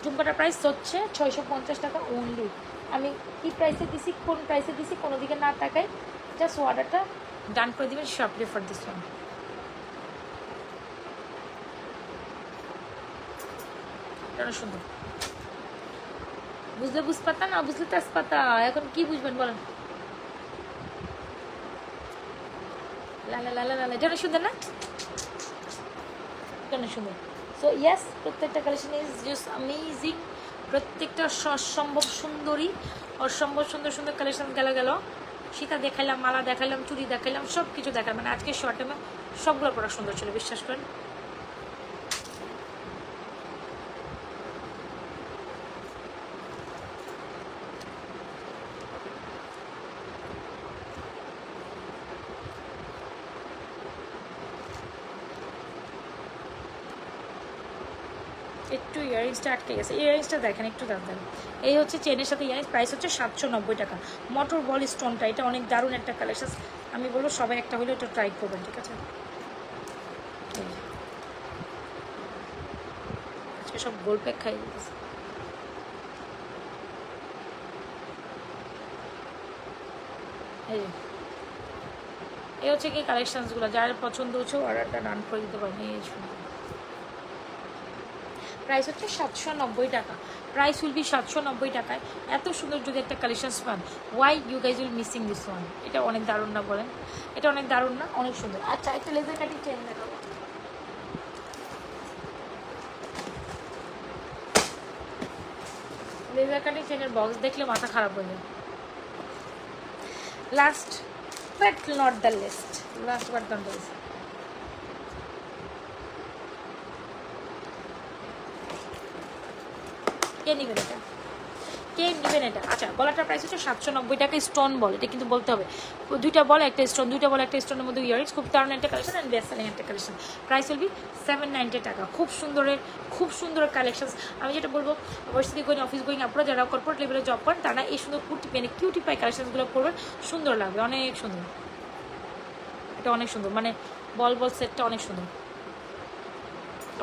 ঝুমকাটার প্রাইস হচ্ছে 650 টাকা অনলি। আমি কি প্রাইসে দিছি, কোন প্রাইসে দিছি কোনো দিকে না টাকায় জাস্ট অর্ডারটা ডান করে দেবেন শর্টলি ফর দিস ওয়ান। এটা সুন্দর, বুঝলে বুঝপাতা, না বুঝলে তেজপাতা। এখন কি বুঝবেন বলেন? লালা লালা লালা, এটা সুন্দর না? এটা সুন্দর। সো ইয়েস, প্রত্যেকটা কালেকশন ইজ জাস্ট অ্যামেজিং। প্রত্যেকটা অসম্ভব সুন্দরী, অসম্ভব সুন্দর সুন্দর কালেকশন গেল। সীতা দেখাইলাম, মালা দেখাইলাম, চুড়ি দেখাইলাম, সব কিছু দেখালাম। মানে আজকে শর্ট টাইমে সবগুলো প্রোডাক্ট সুন্দর ছিল, বিশ্বাস করেন। একটু ইয়ারিংসটা আটকে গেছে, ইয়ারিংসটা দেখেন একটু দাম। এই হচ্ছে চেনের সাথে ইয়ারিংস, প্রাইস হচ্ছে 790 টাকা। মোটর বল স্টোনটা, এটা অনেক দারুণ একটা কালেকশন। আমি বলবো সবাই একটা হলে এটা ট্রাই করবেন, ঠিক আছে? আজকে সব গোল প্যাক খাই দিয়েছে। এই হচ্ছে কি কালেকশনসগুলো, যার পছন্দ হচ্ছে অর্ডারটা ডান করে দিতে পারেন। এই প্রাইস হচ্ছে 790 টাকা। প্রাইস উইল বি 790 টাকায়। এত সুন্দর যদি একটা কালেকশনস পান, why you guys will missing this one? এটা অনেক দারুণ না বলেন? এটা অনেক দারুণ না? অনেক সুন্দর। আচ্ছা, একটা লেজার কাটিং চেন দেখাবো। লেজার কাটিং চেনের বক্স দেখলে মাথা খারাপ হয়ে যায়। Last but not the least, last but not the least, কে নেবেন এটা? কে নেবেন এটা? আচ্ছা, গলাটার প্রাইস হচ্ছে 790 টাকা। স্টোন বল, এটা কিন্তু বলতে হবে। দুইটা বল একটা স্টোন, দুইটা বল একটা স্টোনের মধ্যে ইয়ারিংস, খুব দারুণ একটা কালেকশন অ্যান্ড বেস্ট সেলিং একটা কালেকশন। প্রাইস উইল বি 790 টাকা। খুব সুন্দরের, খুব সুন্দর কালেকশন। আমি যেটা বলবো, ভার্সিটি গোয়িং, অফিস গোয়িং আপনারা যারা কর্পোরেট লেভেলে জব করেন, তারা এই সুন্দর কুর্তি পেনে কিউটি পাই কালেকশনসগুলো করবেন, সুন্দর লাগবে, অনেক সুন্দর। এটা অনেক সুন্দর, মানে বল বল সেটটা অনেক সুন্দর।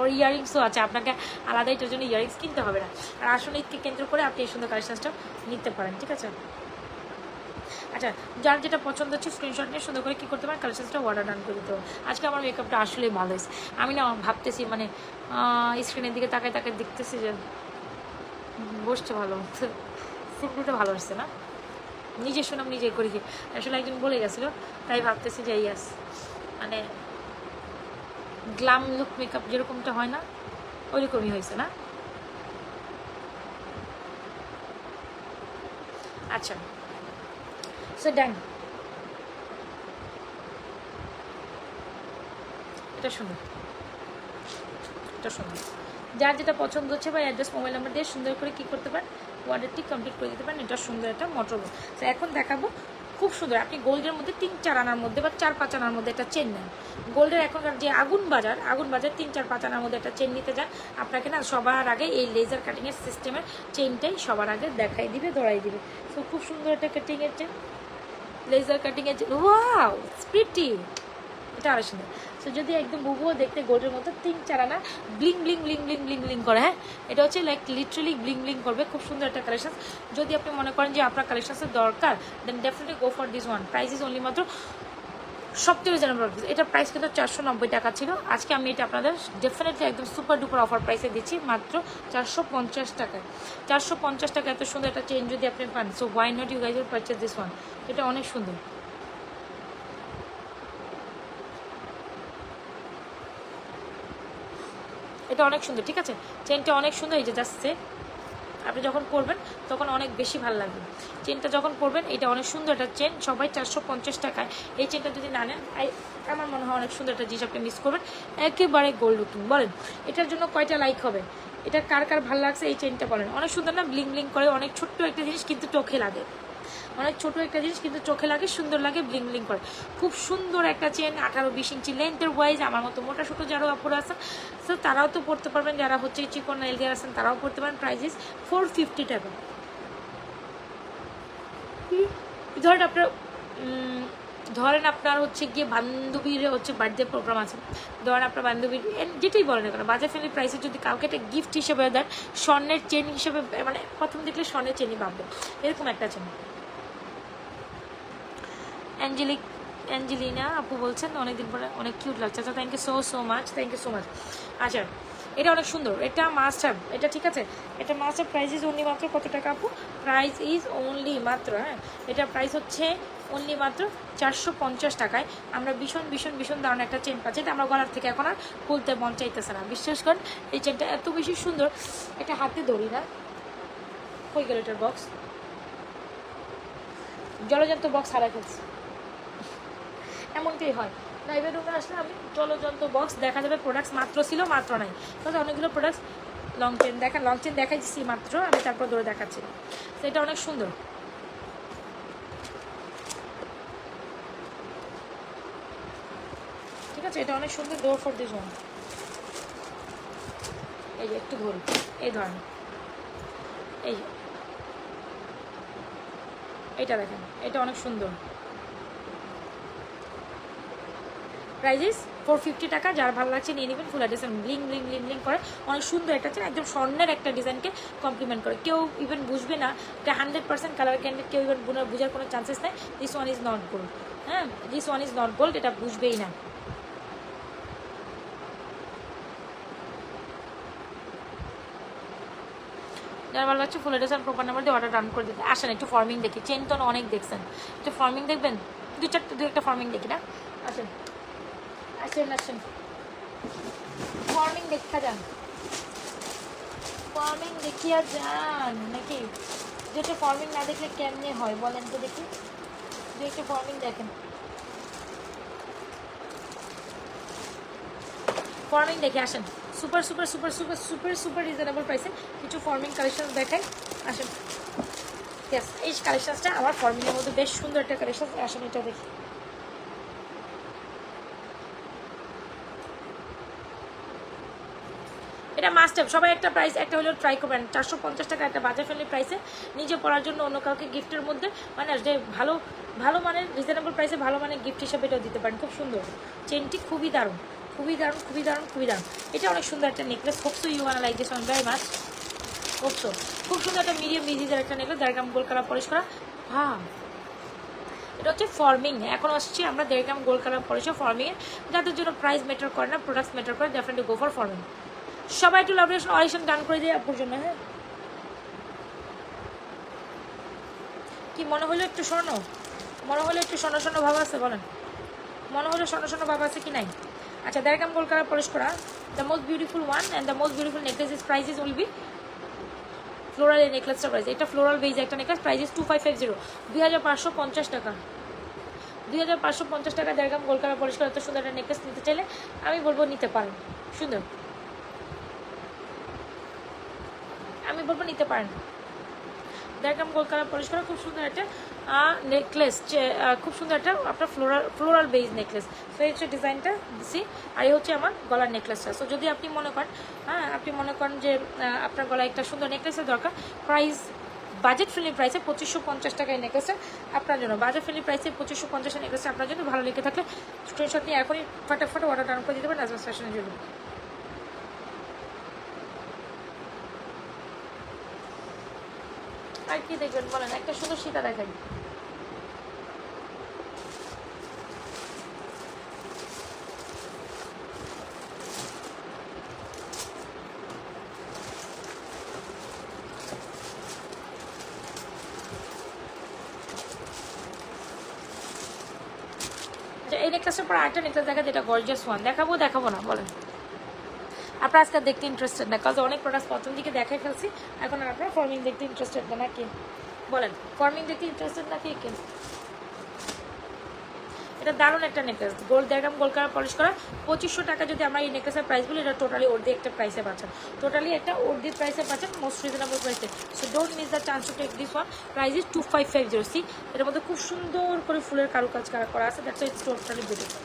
ওর ইয়ারিংসও আছে, আপনাকে আলাদা এটার জন্য ইয়ারিংস কিনতে হবে না। আর আসলে ঈদকে কেন্দ্র করে আপনি এই সুন্দর কালেকশনসটা নিতে পারেন, ঠিক আছে? আচ্ছা, যার যেটা পছন্দ হচ্ছে স্ক্রিনশট নিয়ে সুন্দর করে কী করতে পারেন, কালেকশনসটা অর্ডার ডান করে দিতে হবে। আজকে আমার মেকআপটা আসলেই ভালো হয়েছে। আমি না ভাবতেছি, মানে স্ক্রিনের দিকে তাকায় তাকায় দেখতেছি যে বসছে ভালো, সিম্পলটা ভালো আসছে না? নিজে শুনাম নিজে করি, আসলে একজন বলে গেছিলো, তাই ভাবতেছি যে ইয়াস, মানে গ্লাম লুক মেকআপ যেরকমটা হয় না, ওইরকমই হয়েছে না? আচ্ছা, সো ডান। এটা সুন্দর, এটা সুন্দর। যার যেটা পছন্দ হচ্ছে বা অ্যাড্রেস, মোবাইল নাম্বার দিয়ে সুন্দর করে কী করতে পারেন, অর্ডারটি কমপ্লিট করে দিতে পারেন। এটা সুন্দর একটা মোটর বল। তো এখন দেখাবো খুব সুন্দর, আপনি গোল্ডের মধ্যে 3-4 আনার মধ্যে বা 4-5 আনার মধ্যে একটা চেন নেন। গোল্ডের এখনকার যে আগুন বাজার 3-4-5 আনার মধ্যে একটা চেন নিতে যান, আপনাকে না সবার আগে এই লেজার কাটিংয়ের সিস্টেমের চেনটাই সবার আগে দেখাই দিবে, ধরাই দিবে। সো খুব সুন্দর একটা কাটিংয়ের চেন, লেজার কাটিংয়ের চেন। ওয়াও, প্রিটি, এটা আরো সুন্দর। সো যদি একদম বুবুও দেখতে গোল্ডের মতো 3-4 আনা bling bling bling bling bling bling করে, হ্যাঁ, এটা হচ্ছে লাইক লিটারালি ব্লিং ব্লিং করবে। খুব সুন্দর একটা কালেকশন। যদি আপনি মনে করেন যে আপনার কালেকশনের দরকার, then definitely go for this one. Price is only মাত্র সবচেয়ে রিজনেবল। এটার প্রাইস কিন্তু 490 টাকা ছিল। আজকে আমি এটা আপনাদের ডেফিনেটলি একদম সুপার ডুপার অফার প্রাইসে দিচ্ছি মাত্র 450 টাকায়। 450 টাকা এত সুন্দর একটা চেন যদি আপনি পান, so why not you guys will purchase this one. এটা অনেক সুন্দর, এটা অনেক সুন্দর, ঠিক আছে? চেনটা অনেক সুন্দর। এই যে জাস্ট আপনি যখন পরবেন তখন অনেক বেশি ভালো লাগবে। চেনটা যখন পরবেন, এটা অনেক সুন্দর একটা চেন। সবাই 450 টাকায় এই চেনটা যদি না নেন, আমার মনে হয় অনেক সুন্দর একটা জিনিস আপনি মিস করবেন, একেবারে গোল্ড লুকিং। বলেন এটার জন্য কয়টা লাইক হবে? এটা কার কার ভালো লাগছে এই চেনটা বলেন? অনেক সুন্দর না? ব্লিং ব্লিং করে, অনেক ছোট্ট একটা জিনিস কিন্তু চোখে লাগে, অনেক ছোট একটা জিনিস কিন্তু চোখে লাগে, সুন্দর লাগে, ব্লিং ব্লিং করে। খুব সুন্দর একটা চেন, 18-20 ইঞ্চি লেন্থের ওয়াইজ। আমার মতো মোটা ছোটো যারা অপর আছেন, সো তারাও তো পড়তে পারবেন, যারা হচ্ছে চিকন এলডিয়ার আছেন তারাও পড়তে পারেন। প্রাইস ইজ 450 টাকা। ধরেন আপনার ধরেন আপনার হচ্ছে গিয়ে বান্ধবীর হচ্ছে বার্থডে প্রোগ্রাম আছে, ধরেন আপনার বান্ধবীর যেটাই বলেন না কেন, বাজার ফ্রেন্ডলি প্রাইসে যদি কাউকে একটা গিফট হিসেবে দেন, স্বর্ণের চেন হিসেবে, মানে প্রথম দেখলে স্বর্ণের চেনই ভাববেন, এরকম একটা চেন। অ্যাঞ্জেলিনা আপু বলছেন অনেকদিন পরে অনেক কিউট লাগছে। আচ্ছা thank you so much, thank you so much. আচ্ছা এটা অনেক সুন্দর, এটা মাস্ট হ্যাভ, এটা ঠিক আছে, এটা must have. Price is only মাত্র কত টাকা আপু? প্রাইস ইজ অনলি মাত্র, হ্যাঁ এটা প্রাইস হচ্ছে অনলি মাত্র 450 টাকায় আমরা ভীষণ ভীষণ ভীষণ দারুণ একটা চেন পাচ্ছি। এটা আমরা গলার থেকে এখন আর খুলতে মন চাইতেছে না, বিশ্বাস করেন এই চেনটা এত বেশি সুন্দর। এটা হাতে ধরি না, হয়ে গেল এটার বক্স, জলযন্ত্র বক্স হারাই ফেলছি, এমনটাই হয়। লাইভের রুমে আসলে আমি জলযন্ত্র বক্স দেখা যাবে প্রোডাক্টস মাত্র ছিল, মাত্র নাই, তবে অনেকগুলো প্রোডাক্টস। লং চেন দেখেন, লং চেন দেখাইছি মাত্র, আমি তারপর ধরে দেখাচ্ছি। তো এটা অনেক সুন্দর, ঠিক আছে, এটা অনেক সুন্দর। ডোর ফর দিস ওয়ান, এই যে একটু ধরি, এই ধরনের, এই এটা দেখেন, এটা অনেক সুন্দর। প্রাইজেস 450 টাকা, যার ভালো লাগছে নিয়ে নেবেন। Full address bling bling bling bling করে অনেক সুন্দর একটা চেন, একদম স্বর্ণের একটা ডিজাইনকে কমপ্লিমেন্ট করে। কেউ ইভেন বুঝবে না এটা 100% কালার ক্যান্ডেড, কেউ ইভেন বোঝার কোনো চান্সেস নেই। This one is not gold, হ্যাঁ this one is not gold, এটা বুঝবেই না। যার ভালো লাগছে ফুল অ্যাড্রেস আর প্রপার নাম্বার দিয়ে অর্ডার ডান করে দিতে আসেন। একটু ফর্মিং দেখি, চেন তো অনেক দেখছেন, একটু ফর্মিং দেখবেন, দু একটা ফর্মিং দেখি না, আসেন আসেন আসেন, ফর্মিং দেখা যান, ফর্মিং দেখিয়া যান নাকি? যেটা ফর্মিং না দেখলে কেমনে হয় বলেন তো দেখি, দু একটা ফর্মিং দেখেন, ফর্মিং দেখে আসেন। Super super super super super super reasonable প্রাইসে কিছু ফর্মিং কালেকশন দেখাই, আসেন। ইয়েস, এই কালেকশনসটা আমার ফর্মিংয়ের মধ্যে বেশ সুন্দর একটা কালেকশন, আসেন এটা দেখি। এটা মাস্ট হ্যাভ, সবাই একটা প্রাইস একটা হলেও ট্রাই করবেন। 450 টাকা একটা বাজার ফ্রেন্ডলি প্রাইসে নিজে পড়ার জন্য, অন্য কাউকে গিফটের মধ্যে, মানে যে ভালো ভালো মানের রিজনেবল প্রাইসে ভালো মানের গিফট হিসেবে এটাও দিতে পারেন। খুব সুন্দর চেনটি, খুবই দারুণ খুবই দারুণ খুবই দারুণ খুবই দারুণ। এটা অনেক সুন্দর একটা necklace, hope so you wanna like this one very much, hope so. খুব সুন্দর একটা মিডিয়াম বিজিদের একটা necklace, 1.5 gram gold colour polish করা। হ্যাঁ এটা হচ্ছে ফর্মিং। এখন আসছি আমরা 1.5 গ্রাম গোল্ড কালার পলিশে ফর্মিংয়ে, যাদের জন্য প্রাইস ম্যাটার করে না, প্রোডাক্টস ম্যাটার করে, ডেফিনেটলি গো ফর ফর্মিং। সবাই একটু লাভ অডিশন ডান করে দিয়ে আপুর জন্য, হ্যাঁ কি মনে হলো একটু স্বর্ণ, মনে হলো একটু স্বর্ণ স্বর্ণ ভাব আছে, বলেন মনে হলো স্বর্ণ স্বর্ণ ভাব আছে কি নাই? আচ্ছা 1.5 গ্রাম গোল্ড কালার পলিশ করা, the most beautiful one and the most beautiful necklace is price is will be floral. এই নেকলেসটা প্রাইস, এটা ফ্লোরাল বেজ একটা নেকলেস, প্রাইস ইজ 2550, 2550 টাকা, 2550 টাকা 1.5 গ্রাম গোল্ড কালার পলিশ করা। এত সুন্দর একটা নেকলেস নিতে চাইলে আমি বলবো নিতে পারেন, সুন্দর, আমি বলবো নিতে পারেন। 1.5 গ্রাম গোল্ড কালার পলিশ করা, খুব সুন্দর একটা নেকলেস, খুব সুন্দর একটা আপনার ফ্লোরাল বেজ নেকলেস। সো এই হচ্ছে ডিজাইনটা দিছি, আর এই হচ্ছে আমার গলার নেকলেসটা। সো যদি আপনি মনে করেন, হ্যাঁ আপনি মনে করেন যে আপনার গলায় একটা সুন্দর নেকলেসের দরকার, প্রাইস বাজেট ফ্রেন্ডলি প্রাইসে 2550 টাকা এই নেকলেসটা আপনার জন্য, বাজেট ফ্রেন্ডলি প্রাইসে 2550 নেকলেসটা আপনার জন্য। ভালো লেগে থাকলে স্ক্রিনশট নিয়ে এখনই ফটাফট অর্ডার ডাউন করে দিতে পারেন নাজমাস ফ্যাশনের জন্য। আর কি দেখবেন বলেন, একটা সুন্দর সীতা দেখাই। এই নেকলেসের পর আরেকটা নেকলেস দেখা, যেটা গর্জিয়াস ওয়ান, দেখাবো না বলেন? আপনারা আজকে দেখতে ইন্টারেস্টেড না, কাজ অনেক প্রোডাক্ট প্রথম দিকে দেখাই ফেলছি, এখন আর আপনারা ফর্মিং দেখতে ইন্টারেস্টেড না নাকি বলেন? ফর্মিং দেখতে ইন্টারেস্টেড নাকি? এটা দারুণ একটা necklace, gold 1.5 gram gold colour polish করা, 2500 টাকা। যদি আমরা এই নেকলেসের প্রাইস বলি, এটা টোটালি অর্ধেক একটা প্রাইসে পাচ্ছেন, টোটালি একটা অর্ধেক প্রাইসে পাচ্ছেন, মোস্ট রিজনেবল প্রাইসে। So don't miss the chance to take this one. Price is 2550। See এটার মধ্যে খুব সুন্দর করে ফুলের কারুকাজ করা আছে, that's it's totally beautiful.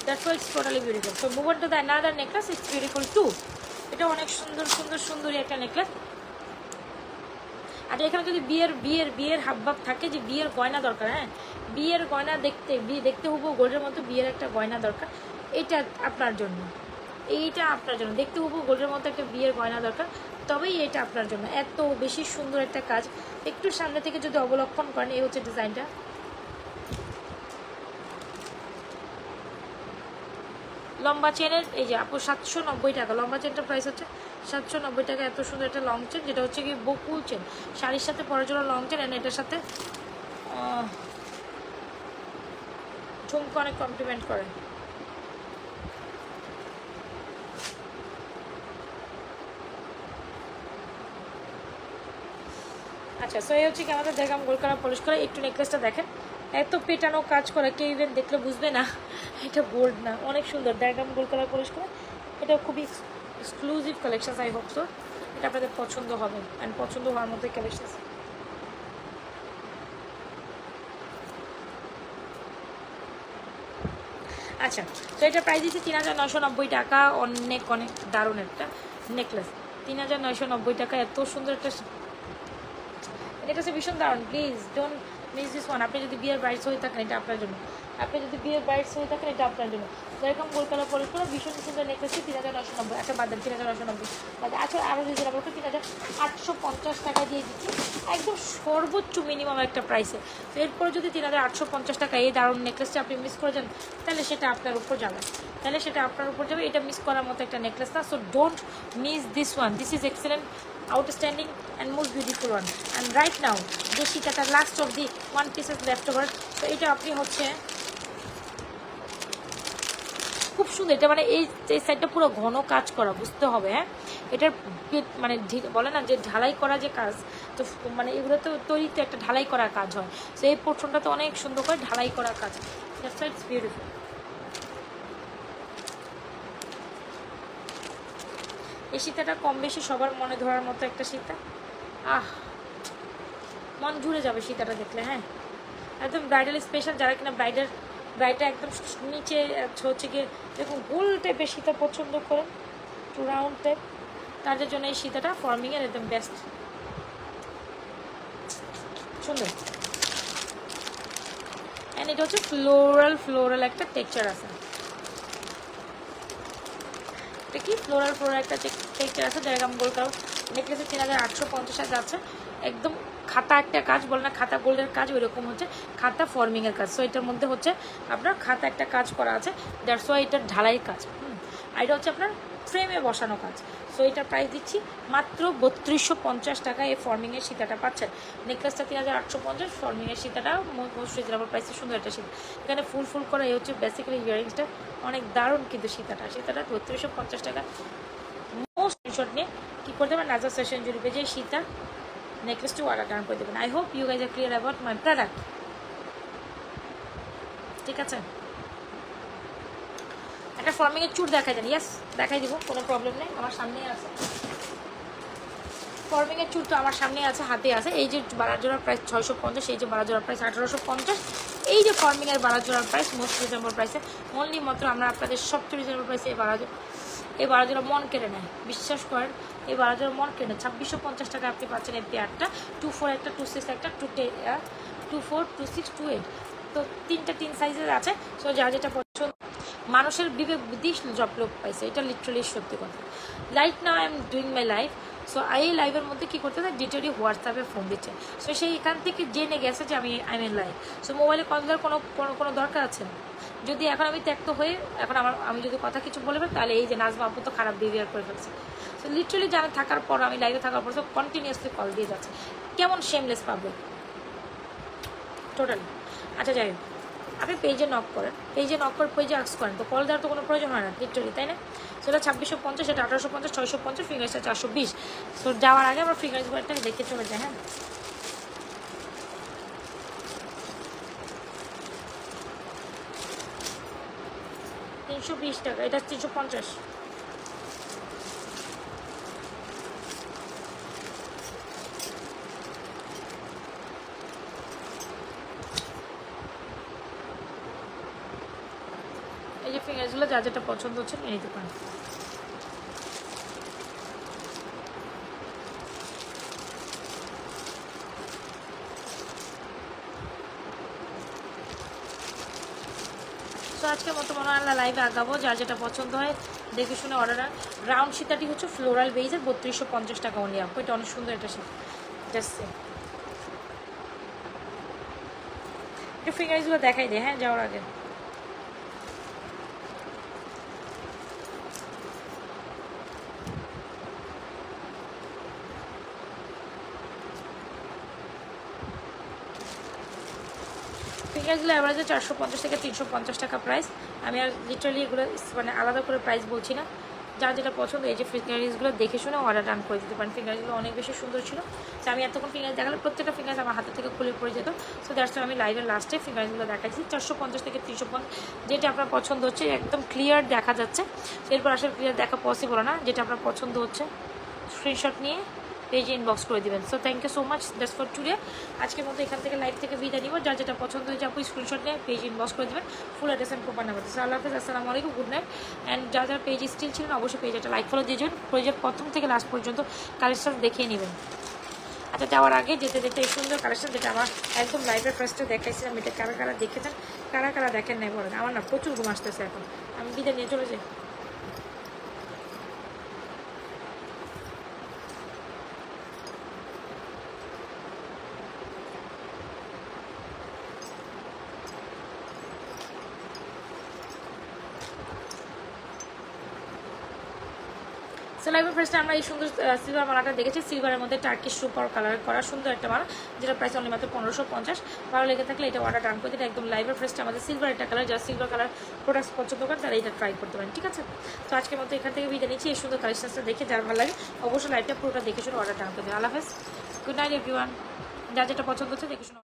That's why it's totally beautiful. So move on to the another necklace, it's beautiful too. এটা অনেক সুন্দর সুন্দর সুন্দরী একটা নেকলেস। আর এখানে যদি বিয়ের হাবভাব থাকে যে বিয়ের গয়না দরকার, হ্যাঁ বিয়ের গয়না দেখতে হবো গোল্ডের মতো বিয়ের একটা গয়না দরকার, এটা আপনার জন্য, এইটা আপনার জন্য। দেখতে হবো গোল্ডের মতো একটা বিয়ের গয়না দরকার, তবেই এটা আপনার জন্য। এত বেশি সুন্দর একটা কাজ, একটু সামনে থেকে যদি অবলক্ষণ করেন, এই হচ্ছে ডিজাইনটা। লম্বা চেনের এই যে আপু 790 টাকা, লম্বা চেনটার প্রাইস হচ্ছে 790 টাকা। এত সুন্দর একটা লং চেন, যেটা হচ্ছে কি বকুল চেন, শাড়ির সাথে পরার জন্য লং চেন। অ্যান্ড এটার সাথে ঝুমকা অনেক কমপ্লিমেন্ট করে। আচ্ছা, সো এই হচ্ছে কি আমাদের দেখাম গোল করা পলিশ করা। একটু নেকলেসটা দেখেন, এত পেটানো কাজ করা, কেউ ইভেন দেখলে বুঝবে না এটা গোল্ড না। অনেক সুন্দর দেখাম গোল করা পলিশ করা। এটা খুবই exclusive collection. I hope so এটা আপনাদের পছন্দ হবে, অ্যান্ড পছন্দ হওয়ার মতো কালেকশন। আচ্ছা, তো এটা প্রাইস দিচ্ছি 3990 টাকা। অনেক অনেক দারুণ একটা নেকলেস, 3990 টাকা। এত সুন্দর একটা, এটা হচ্ছে ভীষণ দারুণ। Please don't miss this one. আপনি যদি বিয়ের ব্রাইডস হয়ে থাকেন, এটা আপনার জন্য। আপনি যদি বিয়ের ব্রাইডস হয়ে থাকেন, এটা আপনার জন্য। যেরকম গোলকালা পলিশ করা ভীষণ সুন্দর নেকলেসটি 3990। একটা বাদ দেন 3990 আচ্ছা, আরও রিজনেবল করে 3850 টাকা দিয়ে দিচ্ছি, একদম সর্বোচ্চ মিনিমাম একটা প্রাইসে। তো এরপরে যদি 3850 টাকা এই দারুণ নেকলেসটা আপনি মিস করে যান, তাহলে সেটা আপনার উপর যাবে, এটা মিস করার মতো একটা নেকলেস না। So don't miss this one. This is excellent, outstanding and most beautiful one. And right now যে সীতাটা last of the one pieces left over, তো এটা আপনি হচ্ছে খুব সুন্দর। এটা মানে এই সাইডটা পুরো ঘন কাজ করা, বুঝতে হবে। হ্যাঁ, এটার মানে বলে না যে ঢালাই করা যে কাজ, তো মানে এগুলো তো তৈরিতে একটা ঢালাই করা কাজ হয়। তো এই পোর্শনটা তো অনেক সুন্দর করে ঢালাই করা কাজ। That's why it's beautiful. এই সীতাটা কম বেশি সবার মনে ধরার মতো একটা সীতা। মন জুড়ে যাবে সীতাটা দেখলে। হ্যাঁ, একদম ব্রাইডাল স্পেশাল। যারা কিনা ব্রাইডটা একদম নিচে হচ্ছে গিয়ে এরকম গোল টাইপের সীতা পছন্দ করেন, টু রাউন্ড টাইপ, তাদের জন্য এই সীতাটা ফর্মিংয়ের একদম বেস্ট। সুন্দর। অ্যান্ড এটা হচ্ছে ফ্লোরাল একটা টেক্সচার আছে। এটা কি ফ্লোরাল একটা টেক্সচার আছে। জায়গা গোল কারণ নেকলেসে 3850 যাচ্ছে। একদম খাতা একটা কাজ বলে না, খাতা গোল্ডের কাজ, ওই রকম হচ্ছে খাতা ফর্মিংয়ের কাজ। সো এটার মধ্যে হচ্ছে আপনার খাতা একটা কাজ করা আছে, দ্যাটস ওয়াই এটার ঢালাই কাজ। আর এটা হচ্ছে আপনার ফ্রেমে বসানো কাজ। সো এটার প্রাইস দিচ্ছি মাত্র 3250 টাকা। এই ফর্মিংয়ের সীতাটা পাচ্ছেন। নেকলেসটা 3850, ফর্মিংয়ের সীতাটা মোস্ট রিজনেবল প্রাইসে সুন্দর একটা সীতা। এখানে ফুল করা এই হচ্ছে বেসিক্যালি ইয়ারিংসটা, অনেক দারুণ কিন্তু সীতাটা 3250 টাকা। মোস্ট স্ক্রিনশট নিয়ে কী করতে পারেন, নাজার সেশন জুড়ে পেজে সীতা নেকলেসটি অর্ডার ডান করে দেবেন। I hope you guys are clear about my product. ঠিক আছে, একটা ফর্মিংয়ের চুট দেখাই দেন। ইয়াস, দেখাই দিব, কোনো প্রবলেম নেই, আমার সামনেই আছে ফর্মিংয়ের চুট। তো আমার সামনে আছে, হাতে আছে। এই যে বালা জোড়ার প্রাইস 650, এই যে বালা জোড়ার প্রাইস 1850, এই যে ফর্মিংয়ের বালা জোড়ার প্রাইস মোস্ট রিজনেবল প্রাইসে। অনলি মাত্র আমরা আপনাদের সবচেয়ে রিজনেবল প্রাইসে এই বালা জোড়া মন কেড়ে নেয়, বিশ্বাস করেন। এই বালা জোড়া মন কেড়ে 2650 টাকা আপনি পাচ্ছেন এই পেয়ারটা। 24 একটা, 26 একটা, 24, 26, 28। তো তিন সাইজের আছে। সো যা যেটা পছন্দ, মানুষের বিবেক বুদ্ধি জব লোক পাইছে, এটা লিটারালি সত্যি কথা। Right now I am doing my life. So এই লাইভের মধ্যে কী করতে হয়, ডিটেলি হোয়াটসঅ্যাপে ফোন দিচ্ছে। সো সেই এখান থেকে জেনে গেছে যে আমি এম লাইভ। সো মোবাইলে কল দেওয়ার কোনো দরকার আছে না। যদি এখন আমি ত্যক্ত হয়ে এখন আমি যদি কথা কিছু বলে ফেলি, তাহলে এই যে নাজমা আপু তো খারাপ বিহেভিয়ার করে ফেলছে। সো লিটারালি জানা থাকার পর, আমি লাইভে থাকার পর সব কন্টিনিউয়াসলি কল দিয়ে যাচ্ছে। কেমন শেমলেস পাবলিক, টোটালি। আচ্ছা, যাই হোক, আপনি পেজে নক করেন, পেজে আক্স করেন, তো কল দেওয়ার তো কোনো প্রয়োজন হয় না লিটারালি, তাই না? সেটা 2650, সেটা 1850, 650, ফিঙ্গার্সটা 420। সো যাওয়ার আগে আমরা ফিঙ্গার্স বোর্ডটাকে দেখে চলে যাই। হ্যাঁ, 320 টাকা, এটা 350। এই যে ফিঙ্গার্সগুলো যা যেটা পছন্দ হচ্ছে নিয়ে নিতে পারেন। তো আজকের মতো মনে হয় লাইভে আগাবো, যার যেটা পছন্দ হয় দেখে শুনে অর্ডার। রাউন্ড সীতাটি হচ্ছে ফ্লোরাল বেজের 3250 টাকা অনলি আপু, এটা অনেক সুন্দর একটা শীত। জাস্ট একটু ফিঙ্গার্সগুলো দেখাই দে হ্যাঁ যাওয়ার আগে। ফিঙ্গারগুলো অ্যাভারেজে 450 থেকে 350 টাকা প্রাইস। আমি আর লিটারালি এগুলো মানে আলাদা করে প্রাইস বলছি না, যার যেটা পছন্দ এই যে ফিঙ্গারিজগুলো দেখে শুনে অর্ডার ডান করে দিতে পারেন। ফিঙ্গারগুলো অনেক বেশি সুন্দর ছিল, তো আমি এতক্ষণ ফিঙ্গার দেখালে প্রত্যেকটা ফিঙ্গার আমার হাতে থেকে খুলে পড়ে যেত। সো দ্যাটস আমি লাইভের লাস্টে ফিঙ্গারগুলো দেখাচ্ছি 450 থেকে 350, যেটা আপনার পছন্দ হচ্ছে একদম ক্লিয়ার দেখা যাচ্ছে। এরপর আসলে ক্লিয়ার দেখা পসিবল না, যেটা আপনার পছন্দ হচ্ছে স্ক্রিনশট নিয়ে পেজে ইনবক্স করে দিবেন। So thank you so much, that's for today. আজকের মতো এখান থেকে লাইভ থেকে বিদায় নিব, যার যেটা পছন্দ হয়েছে আপনি স্ক্রিনশট নিয়ে পেজ ইনবক্স করে দেবেন, full address and proper number. আল্লাহ হাফেজ, আসসালামু আলাইকুম, গুড নাইট। অ্যান্ড যারা যারা পেজ স্টিল ছিলেন অবশ্যই পেজ একটা লাইক ফলো দিয়ে যাবেন, পেজের প্রথম থেকে লাস্ট পর্যন্ত কালেকশন দেখিয়ে নেবেন। আচ্ছা যাওয়ার আগে যেতে যেতে এই সুন্দর কালেকশন যেটা আমার একদম লাইভের ফার্স্টে দেখাইছিলাম, এটা কারা কারা দেখেছেন কারা কারা দেখেন নাই বলেন। আমার না প্রচুর ঘুম আসতেছে এখন, আমি বিদায় নিয়ে চলে যাই। লাইভের ফার্স্টে আমরা এই সুন্দর সিলভার মালাটা দেখেছি, সিলভারের মধ্যে টার্কিশ সুপার কালার করা সুন্দর একটা মালা, যেটা প্রাইস অনলি মাত্র 1550। ভালো লেগে থাকলে এটা অর্ডার ডান করে দিতে একদম লাইভের ফার্স্টে আমাদের সিলভার একটা কালার, যারা সিলভার কালার প্রোডাক্টস পছন্দ করেন তারা এটা ট্রাই করতে পারেন, ঠিক আছে। তো আজকের মতো এখান থেকে বিদায় নিচ্ছি, এই সুন্দর কালেকশনসটা দেখে যার ভালো লাগে অবশ্যই লাইভটা পুরোটা দেখে শুনে অর্ডার ডান করে দেবেন। আল্লাহ হাফেজ, গুড নাইট এভরিওয়ান, যার যেটা পছন্দ হচ্ছে দেখে শুনে।